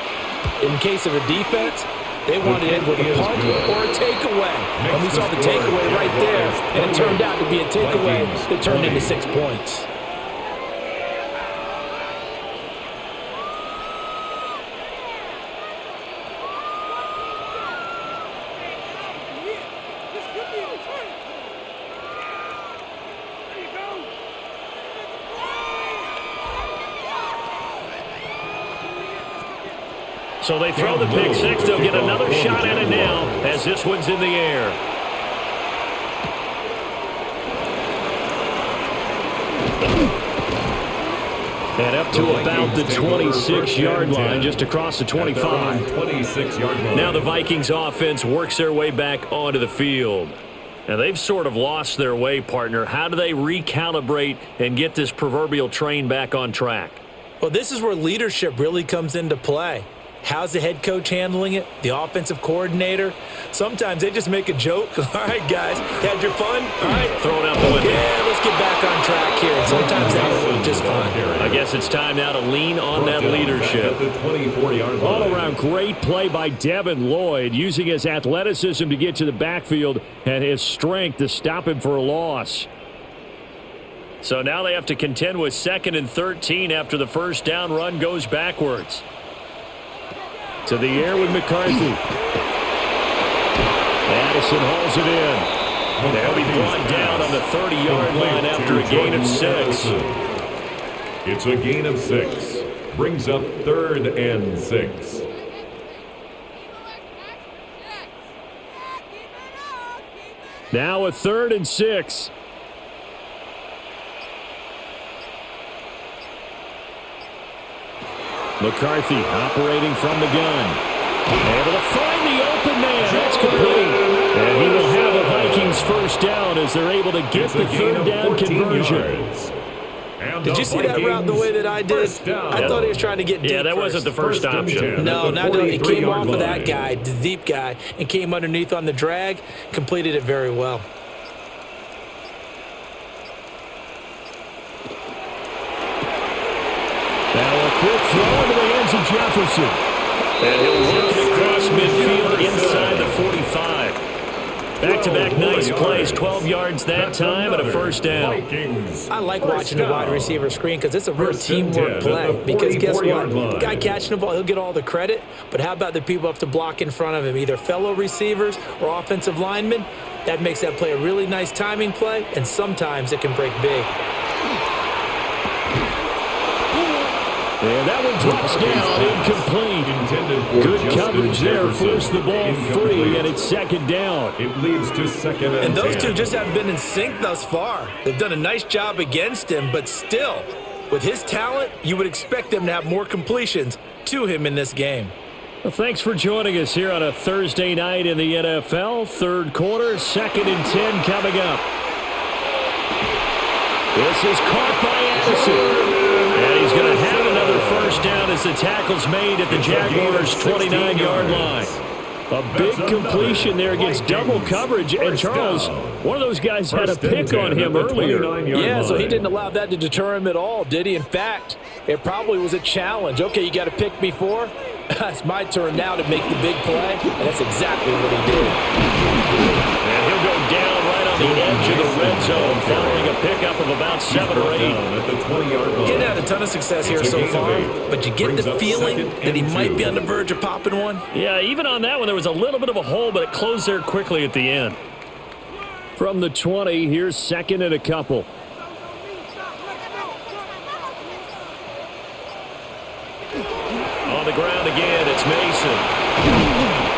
In case of a defense, they want to end with a punt or a takeaway. And we saw the takeaway right there, and it turned out to be a takeaway that turned into 6 points. So they throw the pick six. They'll get another shot at it now as this one's in the air. And up to about the 26-yard line, just across the 25. 26-yard line. Now the Vikings offense works their way back onto the field. Now they've sort of lost their way, partner. How do they recalibrate and get this proverbial train back on track? Well, this is where leadership really comes into play. How's the head coach handling it? The offensive coordinator? Sometimes they just make a joke. All right, guys, had your fun? All right. Throw it out the window. Yeah, let's get back on track here. And sometimes that's just fun. I guess it's time now to lean on that leadership. All around great play by Devin Lloyd, using his athleticism to get to the backfield and his strength to stop him for a loss. So now they have to contend with 2nd and 13 after the first down run goes backwards. To the air with McCarthy. Addison hauls it in. They'll be brought down on the 30-yard line after a gain of 6. It's a gain of 6. Brings up 3rd and 6. Now a 3rd and 6. McCarthy operating from the gun. Able to find the open man. That's complete. And he will have a Vikings first down as they're able to get the 3rd down conversion. Did you see that route the way that I did? I thought he was trying to get deep. Yeah, that wasn't the first option. No, not he came off of that guy, the deep guy, and came underneath on the drag, completed it very well. Now a quick throw into the hands of Jefferson. And he'll work it across midfield inside the 45. Back-to-back nice plays, 12 yards that time and a first down. I like watching the wide receiver screen because it's a real teamwork play. Because guess what? The guy catching the ball, he'll get all the credit. But how about the people who have to block in front of him, either fellow receivers or offensive linemen? That makes that play a really nice timing play, and sometimes it can break big. And that one drops down, incomplete. Good coverage there, forced the ball free, and it's 2nd down. It leads to 2nd and 10. Those two just haven't been in sync thus far. They've done a nice job against him, but still, with his talent, you would expect them to have more completions to him in this game. Well, thanks for joining us here on a Thursday night in the NFL. 3rd quarter, 2nd and 10 coming up. This is caught by Addison. And he's going to have another first down as the tackle's made at the Jaguars' 29-yard line. A big completion there against double coverage. And Charles, one of those guys had a pick on him earlier. Yeah, so he didn't allow that to deter him at all, did he? In fact, it probably was a challenge. Okay, you got to pick me for? It's my turn now to make the big play. And that's exactly what he did. And he'll go down right on the edge of the red zone following a pickup of about 7 or 8. Getting had a ton of success here so far, but you get the feeling that he might be on the verge of popping one. Yeah, even on that one, there was a little bit of a hole, but it closed there quickly at the end. From the 20, here's 2nd and a couple. On the ground again, it's Mason.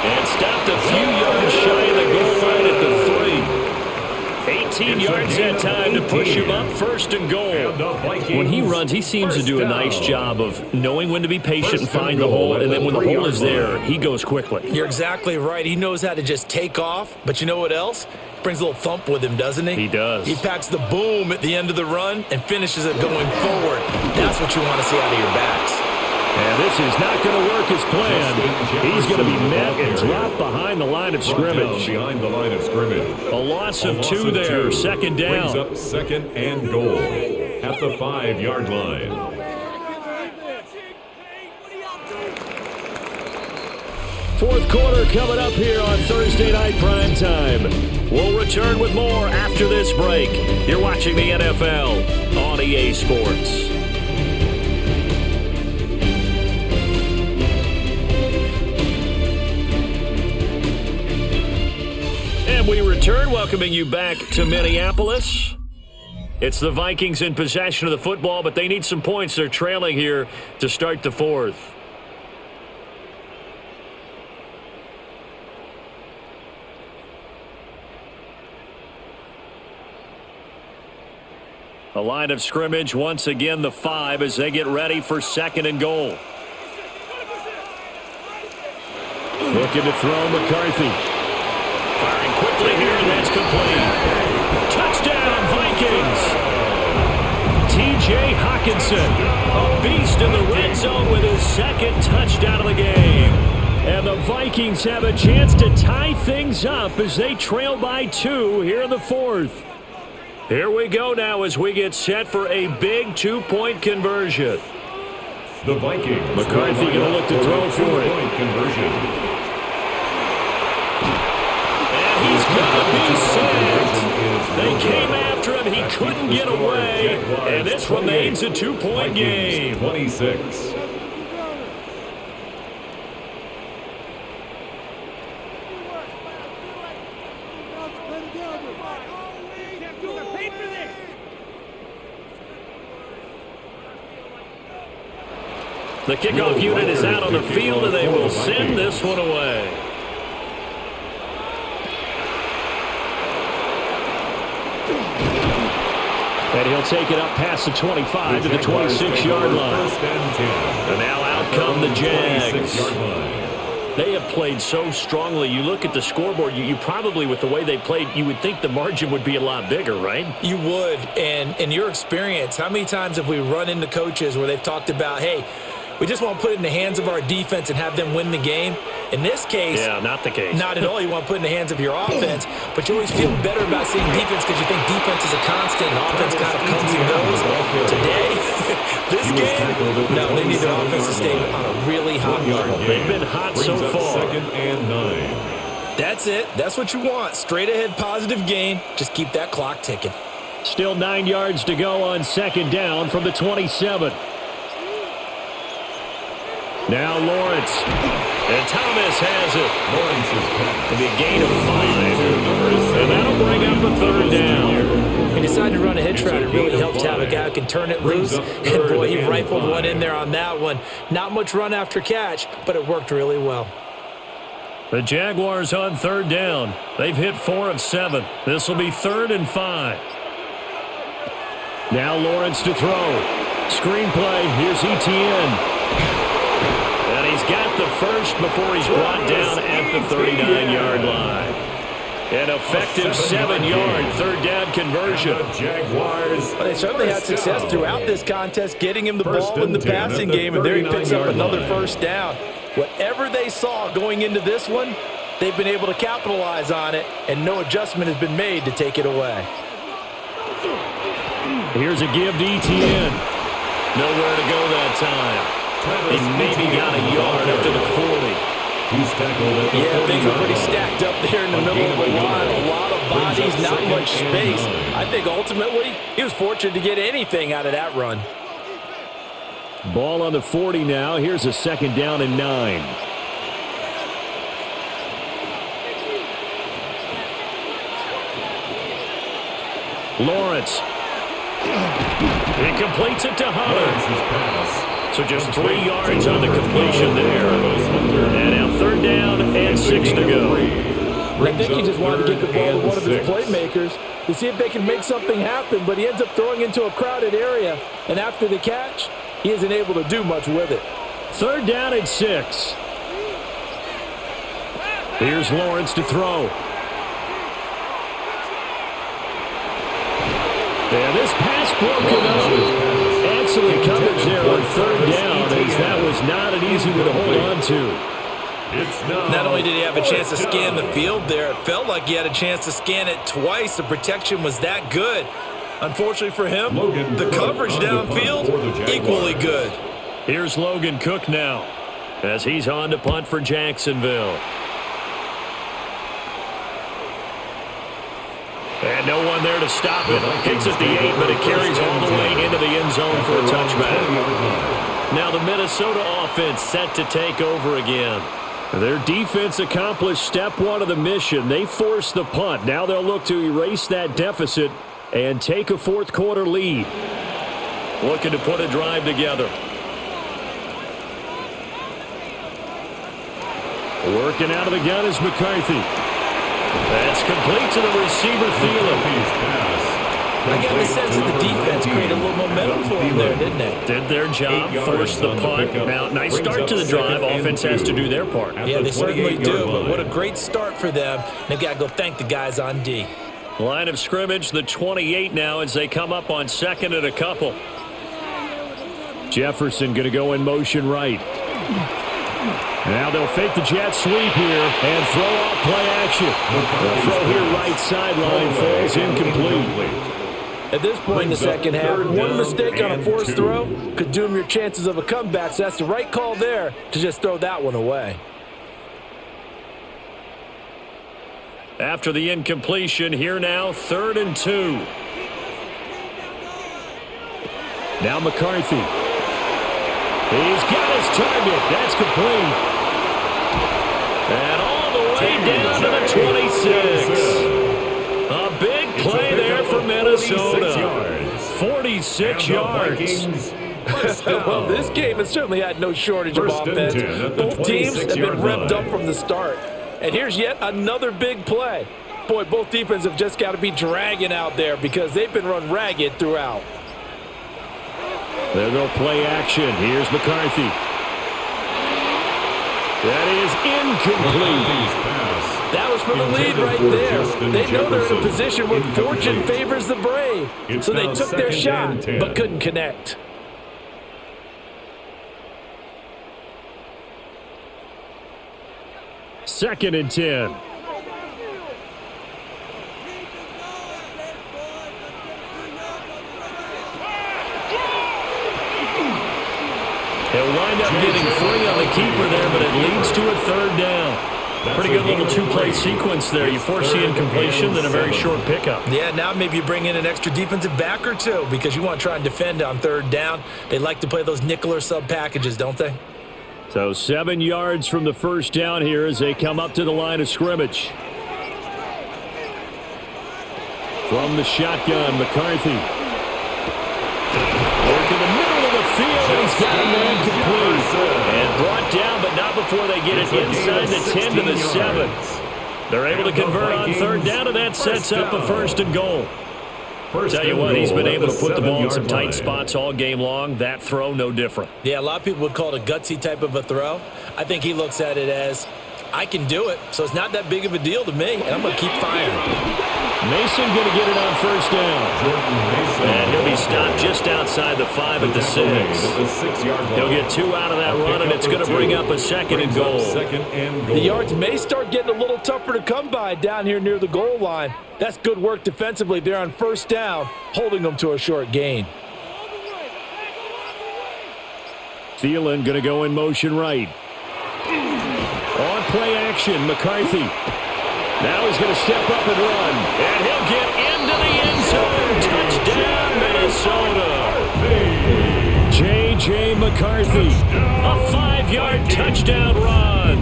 And stopped a few yards shy of the goal line at the 3. 18 yards that time to push him up 1st and goal. When he runs, he seems to do a nice job of knowing when to be patient and find the hole, and then when the hole is there, he goes quickly. You're exactly right. He knows how to just take off, but you know what else? Brings a little thump with him, doesn't he? He does. He packs the boom at the end of the run and finishes it going forward. That's what you want to see out of your backs. And this is not going to work as planned. He's going to be met and dropped behind the line of scrimmage. A loss of 2 there, 2nd down. Brings up 2nd and goal at the 5-yard line. Fourth quarter coming up here on Thursday Night Primetime. We'll return with more after this break. You're watching the NFL on EA Sports. And we return, welcoming you back to Minneapolis. It's the Vikings in possession of the football, but they need some points. They're trailing here to start the 4th. A line of scrimmage, once again the 5 as they get ready for 2nd and goal. Looking to throw McCarthy. Firing quickly here, and that's complete. Touchdown, Vikings! T.J. Hockenson, a beast in the red zone with his 2nd touchdown of the game. And the Vikings have a chance to tie things up as they trail by 2 here in the 4th. Here we go now as we get set for a big 2-point conversion. The Vikings. McCarthy going to look to throw for it. Conversion. And he's going to be sacked. They came after him. He couldn't get away. And this remains a 2-point game. 26. The kickoff unit is out on the field, and they will send this one away. And he'll take it up past the 25 to the 26-yard line. And now out come the Jags. They have played so strongly. You look at the scoreboard, you probably, with the way they played, you would think the margin would be a lot bigger, right? You would. And in your experience, how many times have we run into coaches where they've talked about, hey, we just want to put it in the hands of our defense and have them win the game? In this case, yeah, not the case. Not at all. You want to put it in the hands of your offense, but you always feel better about seeing defense because you think defense is a constant and offense kind of comes and goes. Today, this game, no, they need their offense to stay on a really hot level. They've been hot so far. 2nd and 9. That's it. That's what you want. Straight ahead positive gain. Just keep that clock ticking. Still 9 yards to go on 2nd down from the 27. Now Lawrence. And Thomas has it. It'll be a gain of 5. And that'll bring up a 3rd down. He decided to run a hitch route. It really helps to have a guy who can turn it loose. And boy, he rifled one in there on that one. Not much run after catch, but it worked really well. The Jaguars on 3rd down. They've hit 4 of 7. This will be 3rd and 5. Now Lawrence to throw. Screenplay. Here's Etienne. And he's got the first before he's brought down at the 39-yard line. An effective 7-yard 3rd down conversion. Jaguars. Well, they certainly had success throughout this contest, getting him the ball in the passing game, and there he picks up another 1st down. Whatever they saw going into this one, they've been able to capitalize on it, and no adjustment has been made to take it away. Here's a give to Etienne. Nowhere to go that time. He maybe got a yard up to the 40. He's tackled at the 49. Yeah, things are pretty stacked up there in the middle of the line. A lot of bodies, not much space. I think ultimately he was fortunate to get anything out of that run. Ball on the 40 now. Here's a 2nd down and 9. Lawrence. He completes it to Hunter. So just 3 yards on the completion there. And now 3rd down and 6 to go. I think he just wanted to get the ball to one of his playmakers to see if they can make something happen, but he ends up throwing into a crowded area, and after the catch, he isn't able to do much with it. 3rd down and 6. Here's Lawrence to throw. And this pass broken up. Excellent coverage there on 3rd down, as that was not an easy one to hold on to. Not only did he have a chance to scan the field there, it felt like he had a chance to scan it twice. The protection was that good. Unfortunately for him, the coverage downfield, equally good. Here's Logan Cook now, as he's on to punt for Jacksonville. And no one there to stop it. Kicks at the 8, but it carries all the way into the end zone for a touchback. Now the Minnesota offense set to take over again. Their defense accomplished step 1 of the mission. They forced the punt. Now they'll look to erase that deficit and take a 4th quarter lead. Looking to put a drive together. Working out of the gun is McCarthy. That's complete to the receiver, Thielen. I got the sense that the defense created a little momentum for them there, didn't they? Did their job, forced the punt. Now, nice start to the drive. Offense has to do their part. Yeah, they certainly do, but what a great start for them. They've got to go thank the guys on D. Line of scrimmage, the 28 now as they come up on second and a couple. Jefferson going to go in motion right. Now they'll fake the jet sweep here and throw off play action. The throw here right sideline falls incomplete. At this point in the second half, one mistake on a forced throw could doom your chances of a comeback, so that's the right call there to just throw that one away. After the incompletion, here now, 3rd and 2. Now McCarthy. He's got his target. That's complete. And all the way down to the 26. A big play there for Minnesota. 46 yards. Well, this game has certainly had no shortage of offense. Both teams have been revved up from the start. And here's yet another big play. Boy, both defenses have just got to be dragging out there because they've been run ragged throughout. There go play action. Here's McCarthy. That is incomplete. That was for the lead right there. They know they're in a position where fortune favors the brave. So they took their shot, but couldn't connect. Second and 10. He'll wind up getting 3 on the keeper there, but it leads to a 3rd down. Pretty good little 2-play sequence there. You force the incompletion, then a very short pickup. Yeah, now maybe you bring in an extra defensive back or two because you want to try and defend on 3rd down. They like to play those nickel or sub packages, don't they? So 7 yards from the first down here as they come up to the line of scrimmage. From the shotgun, McCarthy. Work in the middle of the field, and he's got a man complete. And brought down, but not before they get it inside the 10 to the 7. They're able to convert on 3rd down, and that sets up a 1st and goal. Tell you what, he's been able to put the ball in some tight spots all game long. That throw, no different. Yeah, a lot of people would call it a gutsy type of a throw. I think he looks at it as, I can do it, so it's not that big of a deal to me, and I'm going to keep firing. Mason going to get it on 1st down. And he'll be stopped just outside the 5 at the 6. He'll get 2 out of that run, and it's going to bring up a 2nd and goal. The yards may start getting a little tougher to come by down here near the goal line. That's good work defensively there on 1st down, holding them to a short gain. Thielen going to go in motion right. On play action, McCarthy. Now he's going to step up and run. And he'll get into the end zone. Touchdown, Minnesota. J.J. McCarthy. A 5-yard touchdown run.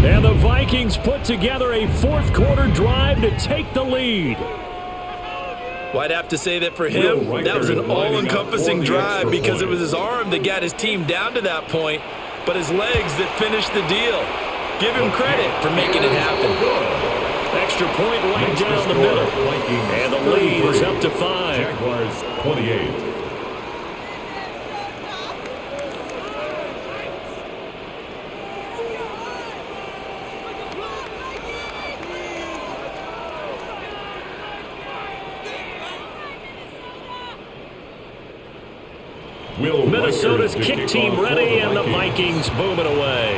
And the Vikings put together a 4th quarter drive to take the lead. Well, I'd have to say that for him, that was an all-encompassing drive because it was his arm that got his team down to that point, but his legs that finished the deal. Give him credit for making it happen. Extra point right down the middle. And the lead is up to 5. Jaguars 28. Minnesota's kick team ready, and the Vikings boom it away.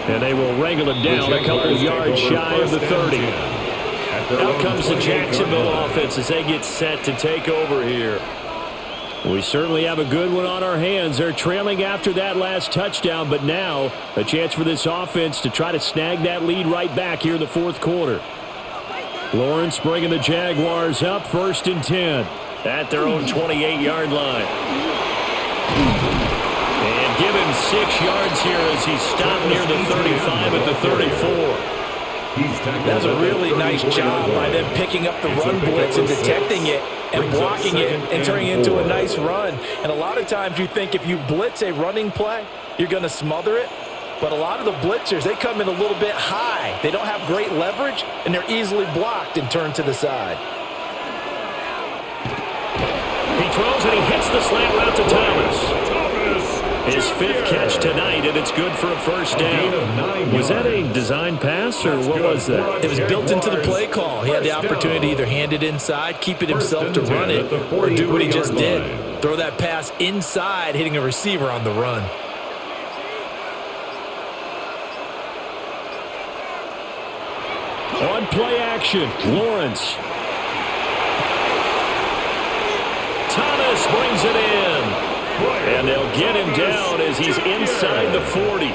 And they will wrangle it down a couple yards shy of the 30. Out comes the Jacksonville offense as they get set to take over here. We certainly have a good one on our hands. They're trailing after that last touchdown, but now a chance for this offense to try to snag that lead right back here in the 4th quarter. Lawrence bringing the Jaguars up, 1st and 10 at their own 28-yard line. And give him 6 yards here as he's stopped near the 35 at the 34. That's a really nice job by them picking up the run blitz and detecting it and blocking it and turning it into a nice run. And a lot of times you think if you blitz a running play, you're going to smother it. But a lot of the blitzers, they come in a little bit high. They don't have great leverage, and they're easily blocked and turned to the side. He throws and he hits the slant route to Thomas. His 5th catch tonight, and it's good for a first down. Was that a design pass, or what was that? It was built into the play call. He had the opportunity to either hand it inside, keep it himself to run it, or do what he just did. Throw that pass inside, hitting a receiver on the run. On play action, Lawrence. Thomas brings it in. And they'll get him down as he's inside the 40.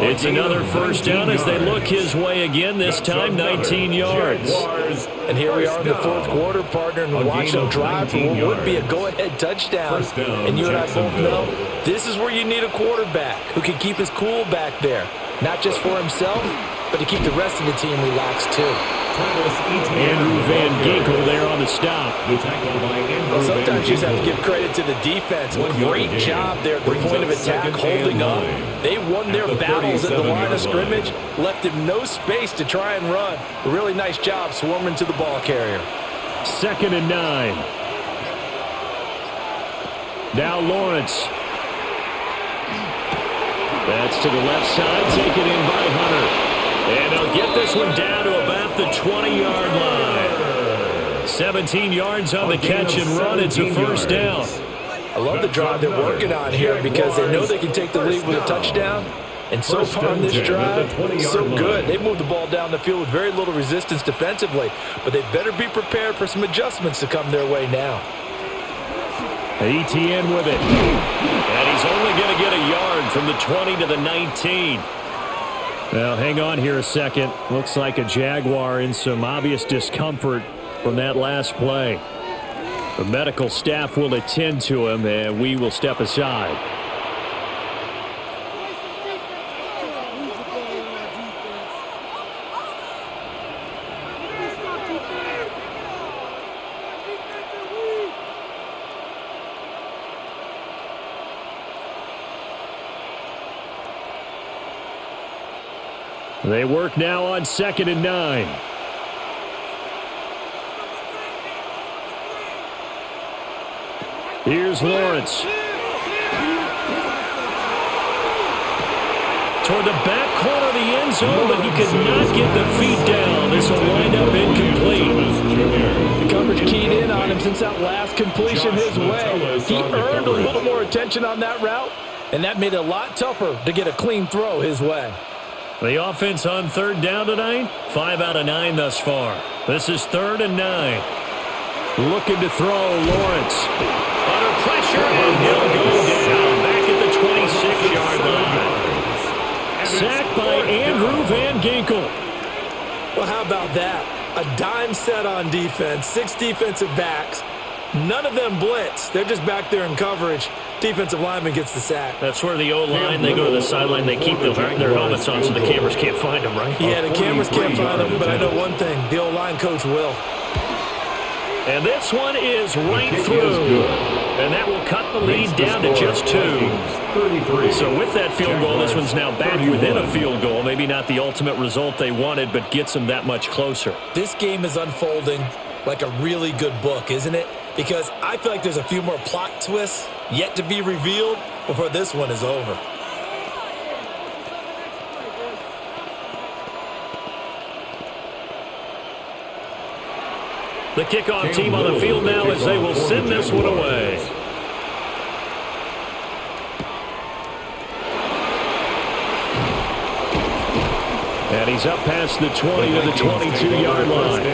It's another first down as they look his way again, this time 19 yards. And here we are in the 4th quarter, partner, and watch them drive for what would be a go-ahead touchdown. And you and I both know this is where you need a quarterback who can keep his cool back there, not just for himself, but to keep the rest of the team relaxed too. Andrew Van Ginkel there on the stop. Well, sometimes you just have to give credit to the defense. Great job there at the point of attack, holding up. They won their battles at the line of scrimmage, left him no space to try and run. A really nice job swarming to the ball carrier. 2nd and 9. Now Lawrence. That's to the left side, taken in by Hunter. And they'll get this one down to about the 20-yard line. 17 yards on the catch and run. It's a first down. I love the drive they're working on here because they know they can take the lead with a touchdown. And so far on this drive, so good. They moved the ball down the field with very little resistance defensively. But they better be prepared for some adjustments to come their way now. ETN with it. And he's only going to get a yard from the 20 to the 19. Well, hang on here a second. Looks like a Jaguar in some obvious discomfort from that last play. The medical staff will attend to him, and we will step aside. They work now on 2nd and 9. Here's Lawrence. Toward the back corner of the end zone, but he could not get the feet down. This will wind up incomplete. The coverage keyed in on him since that last completion his way. He earned a little more attention on that route, and that made it a lot tougher to get a clean throw his way. The offense on 3rd down tonight, 5 out of 9 thus far. This is 3rd and 9. Looking to throw, Lawrence. Under pressure, and he'll go down back at the 26-yard line. Sacked by Andrew Van Ginkel. Well, how about that? A dime set on defense, 6 defensive backs. None of them blitz. They're just back there in coverage. Defensive lineman gets the sack. That's where the O-line, they go to the sideline, they keep their helmets on so the cameras can't find them, right? Yeah, the cameras can't find them, but I know one thing. The O-line coach will. And this one is right through. And that will cut the lead down to just 2. So with that field goal, this one's now back within a field goal. Maybe not the ultimate result they wanted, but gets them that much closer. This game is unfolding like a really good book, isn't it? Because I feel like there's a few more plot twists yet to be revealed before this one is over. The kickoff team on the field now as they will send this one away. And he's up past the 20 to the 22-yard line.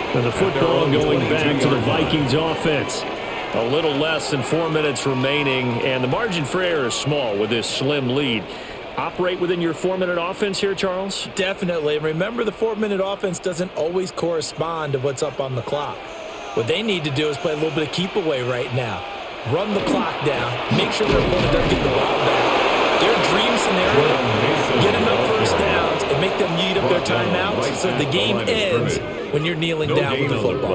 And the football going back to the Vikings offense. A little less than 4 minutes remaining, and the margin for error is small with this slim lead. Operate within your 4-minute offense here, Charles? Definitely. Remember, the 4-minute offense doesn't always correspond to what's up on the clock. What they need to do is play a little bit of keep away right now. Run the clock down. Make sure their opponent doesn't get the ball back. Their dream scenario, get enough first downs and make them eat up their timeouts so the game ends when you're kneeling down with the football.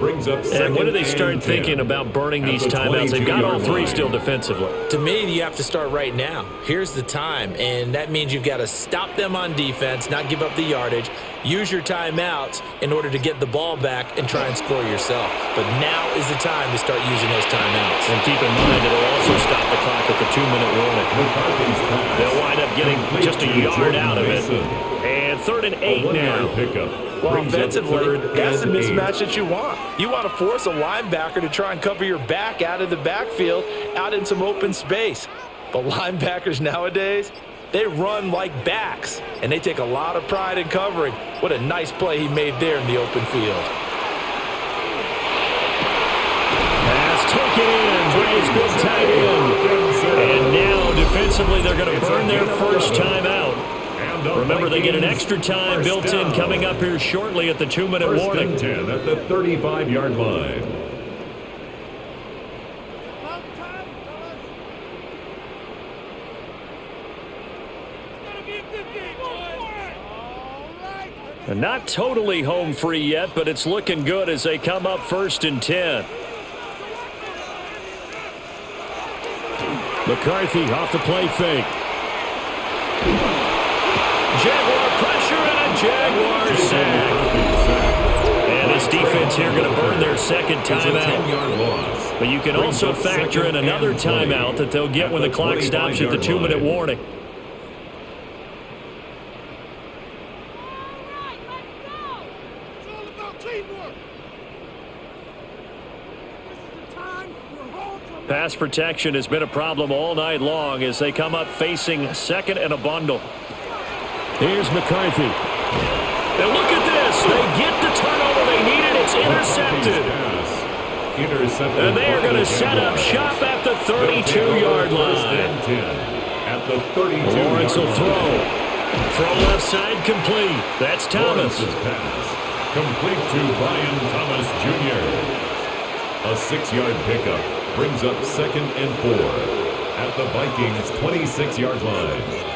brings up second And when do they and start 10. thinking about burning these timeouts? They've got all 3 still defensively. To me, you have to start right now. Here's the time, and that means you've got to stop them on defense, not give up the yardage, use your timeouts in order to get the ball back and try and score yourself. But now is the time to start using those timeouts. And keep in mind, it'll also stop the clock at the 2-minute warning. McCarthy's pass. They'll wind up getting just a yard out of it. Mason. And 3rd and 8 now. Pickup. Well, Brings up offensively, third that's the and mismatch 8. that you want. You want to force a linebacker to try and cover your back out of the backfield, out in some open space. But linebackers nowadays, they run like backs, and they take a lot of pride in covering. What a nice play he made there in the open field. Pass taken in by his big tight end. And now, defensively, they're going to burn their first timeout. Remember, they get an extra time built in coming up here shortly at the 2-minute warning. 10 at the 35-yard line. And not totally home free yet, but it's looking good as they come up 1st and 10. McCarthy off the play fake. Jaguar pressure and a Jaguar sack. And this defense here going to burn their second timeout. But you can also factor in another timeout that they'll get when the clock stops at the 2-minute warning. Pass protection has been a problem all night long as they come up facing 2nd and a bundle. Here's McCarthy. And look at this. They get the turnover they needed. It's intercepted. And they are going to set up shop at the 32-yard line. At the 32. Lawrence will throw. Throw left side complete. That's Thomas. Pass complete to Brian Thomas Jr. A 6-yard pickup brings up 2nd and 4 at the Vikings 26-yard line.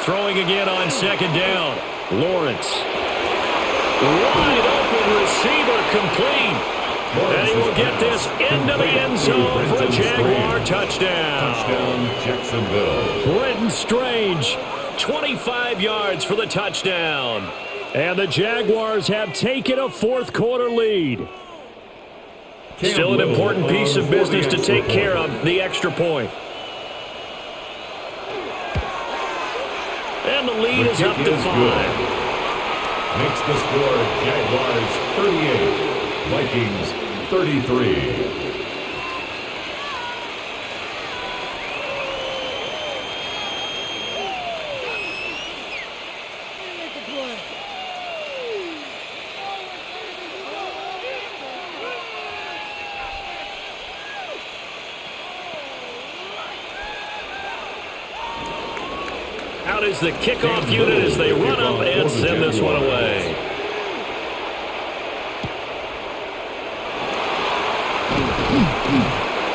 Throwing again on 2nd down. Lawrence. Wide open receiver complete. And he will get this into the end zone for a Jaguar touchdown. Touchdown, Jacksonville. Brenton Strange, 25 yards for the touchdown. And the Jaguars have taken a 4th quarter lead. Still an important piece of business to take care of, the extra point. And the lead is up to 5. Makes the score Jaguars 38, Vikings 33. Out is the kickoff unit as they run up and send this one away.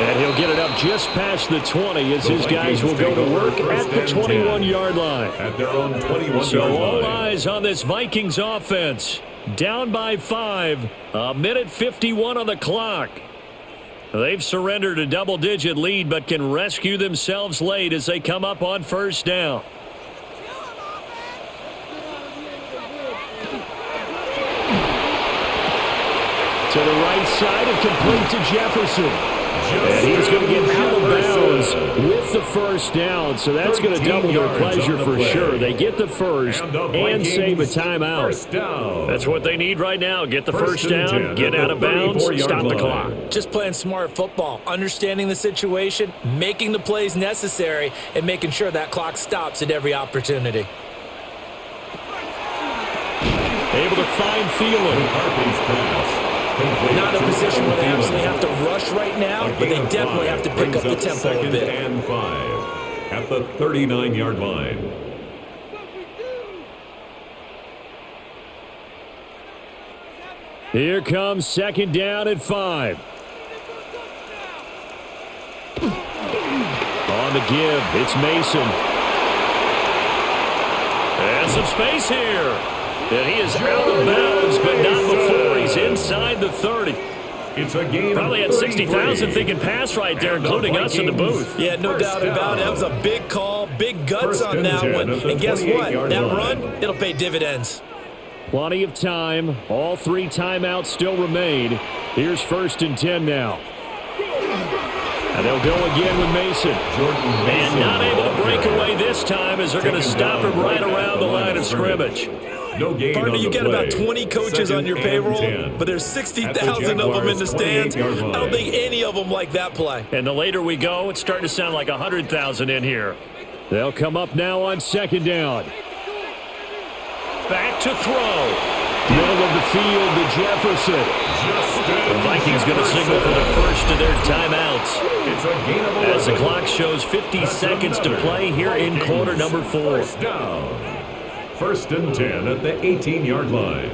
And he'll get it up just past the 20 as his guys will go to work at the 21-yard line. At their own 21-yard line. So all eyes on this Vikings offense. Down by 5, a minute 51 on the clock. They've surrendered a double-digit lead but can rescue themselves late as they come up on 1st down. To the right side and complete to Jefferson. And he's going to get out of bounds with the 1st down, so that's going to double their pleasure for sure. They get the first and save a timeout. That's what they need right now. Get the first down, get out of bounds, stop the clock. Just playing smart football, understanding the situation, making the plays necessary, and making sure that clock stops at every opportunity. Able to find Thielen. Not in a position where they absolutely have to rush right now, but they definitely have to pick up the tempo a bit. And 5 at the 39-yard line. Here comes second down at 5. On the give, it's Mason. And some space here. And he is out of bounds, but not before he's inside the 30. It's a game. Probably had 60,000 thinking pass right there, including us in the booth. Yeah, no doubt about it. That was a big call, big guts on that one. And guess what? That run, it'll pay dividends. Plenty of time. All 3 timeouts still remain. Here's 1st and 10 now. And they'll go again with Mason. And not able to break away this time as they're going to stop him right around the line of scrimmage. No gain. Partner, you got about 20 coaches on your payroll, but there's 60,000 of them in the stands. I don't think any of them like that play. And the later we go, it's starting to sound like 100,000 in here. They'll come up now on 2nd down. Back to throw. Middle of the field to Jefferson. The Vikings going to signal for the first of their timeouts. As the clock shows 50 seconds to play here in quarter number 4. 1st and 10 at the 18-yard line.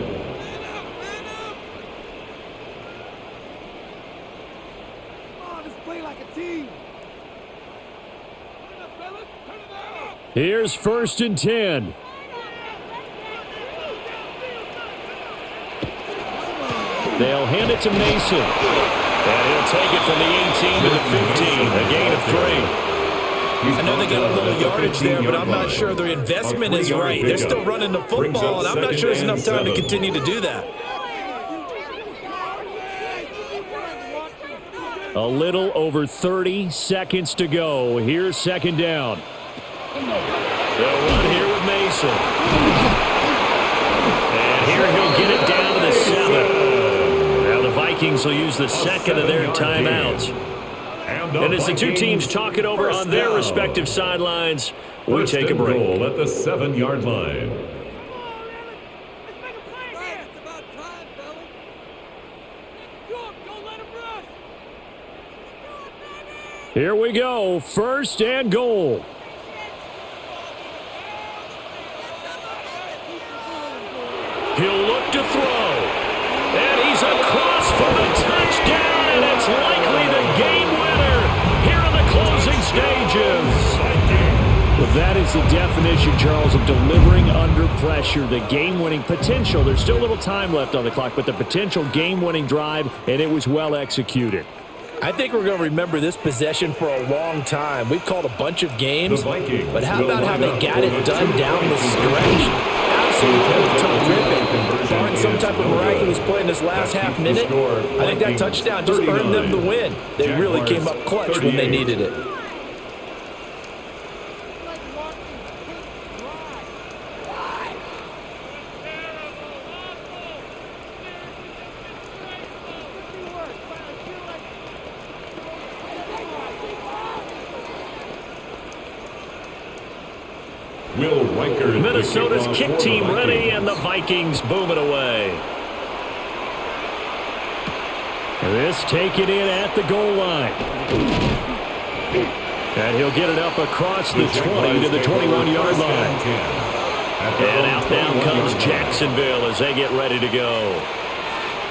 Here's 1st and 10. They'll hand it to Mason. And he'll take it from the 18 to the 15, a gain of 3. I know they got a little yardage there, but I'm not sure their investment is right. They're still running the football, and I'm not sure there's enough time to continue to do that. A little over 30 seconds to go. Here's 2nd down. They'll run here with Mason. And here he'll get it down to the 7. Now the Vikings will use the second of their timeouts. And as the 2 teams talk it over on their respective sidelines, we take a break. Goal at the 7-yard line. Here we go. 1st and goal. He'll look to throw. And he's across for the touchdown, and it's likely the game winner here in the closing stages. Well, that is the definition, Charles, of delivering under pressure. The game-winning potential. There's still a little time left on the clock, but the potential game-winning drive, and it was well executed. I think we're going to remember this possession for a long time. We've called a bunch of games, but how about how they got it done down the stretch? Absolutely terrific. Barring some type of miraculous play in this last half minute, I think that touchdown just earned them the win. They really came up clutch when they needed it. Minnesota's kick team ready, and the Vikings boom it away. This taken in at the goal line. And he'll get it up across the 20 to the 21-yard line. And out now comes Jacksonville as they get ready to go.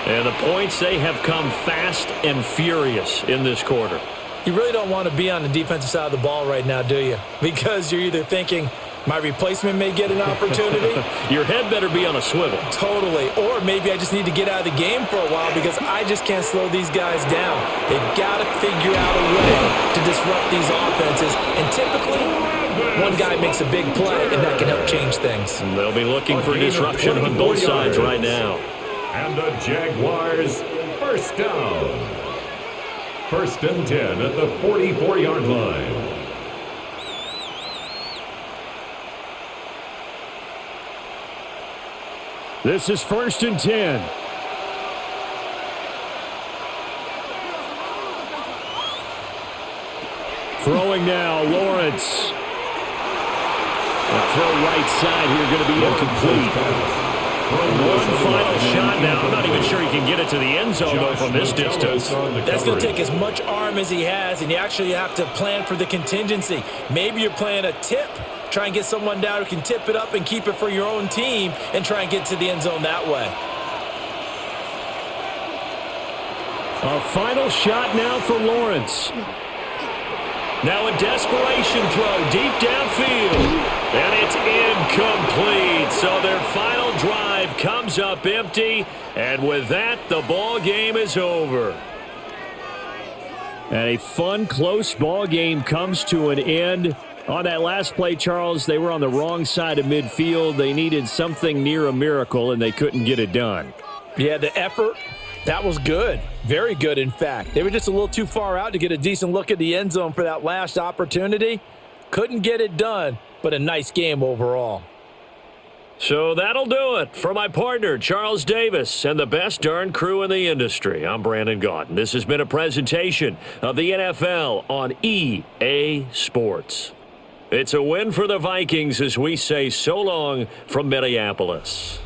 And the points, they have come fast and furious in this quarter. You really don't want to be on the defensive side of the ball right now, do you? Because you're either thinking, my replacement may get an opportunity. Your head better be on a swivel. Totally. Or maybe I just need to get out of the game for a while because I just can't slow these guys down. They've got to figure out a way to disrupt these offenses. And typically, one guy makes a big play, and that can help change things. And they'll be looking for disruption on both sides right now. And the Jaguars, first down. 1st and 10 at the 44-yard line. This is 1st and 10. Throwing now, Lawrence. The throw right side here going to be incomplete. One final shot now. I'm not even sure he can get it to the end zone, though, from this distance. That's going to take as much arm as he has, and you actually have to plan for the contingency. Maybe you're playing a tip. Try and get someone down who can tip it up and keep it for your own team and try and get to the end zone that way. A final shot now for Lawrence. Now a desperation throw deep downfield. And it's incomplete. So their final drive comes up empty. And with that, the ball game is over. And a fun, close ball game comes to an end. On that last play, Charles, they were on the wrong side of midfield. They needed something near a miracle, and they couldn't get it done. Yeah, the effort, that was good. Very good, in fact. They were just a little too far out to get a decent look at the end zone for that last opportunity. Couldn't get it done, but a nice game overall. So that'll do it for my partner, Charles Davis, and the best darn crew in the industry. I'm Brandon Gaudin. This has been a presentation of the NFL on EA Sports. It's a win for the Vikings as we say so long from Minneapolis.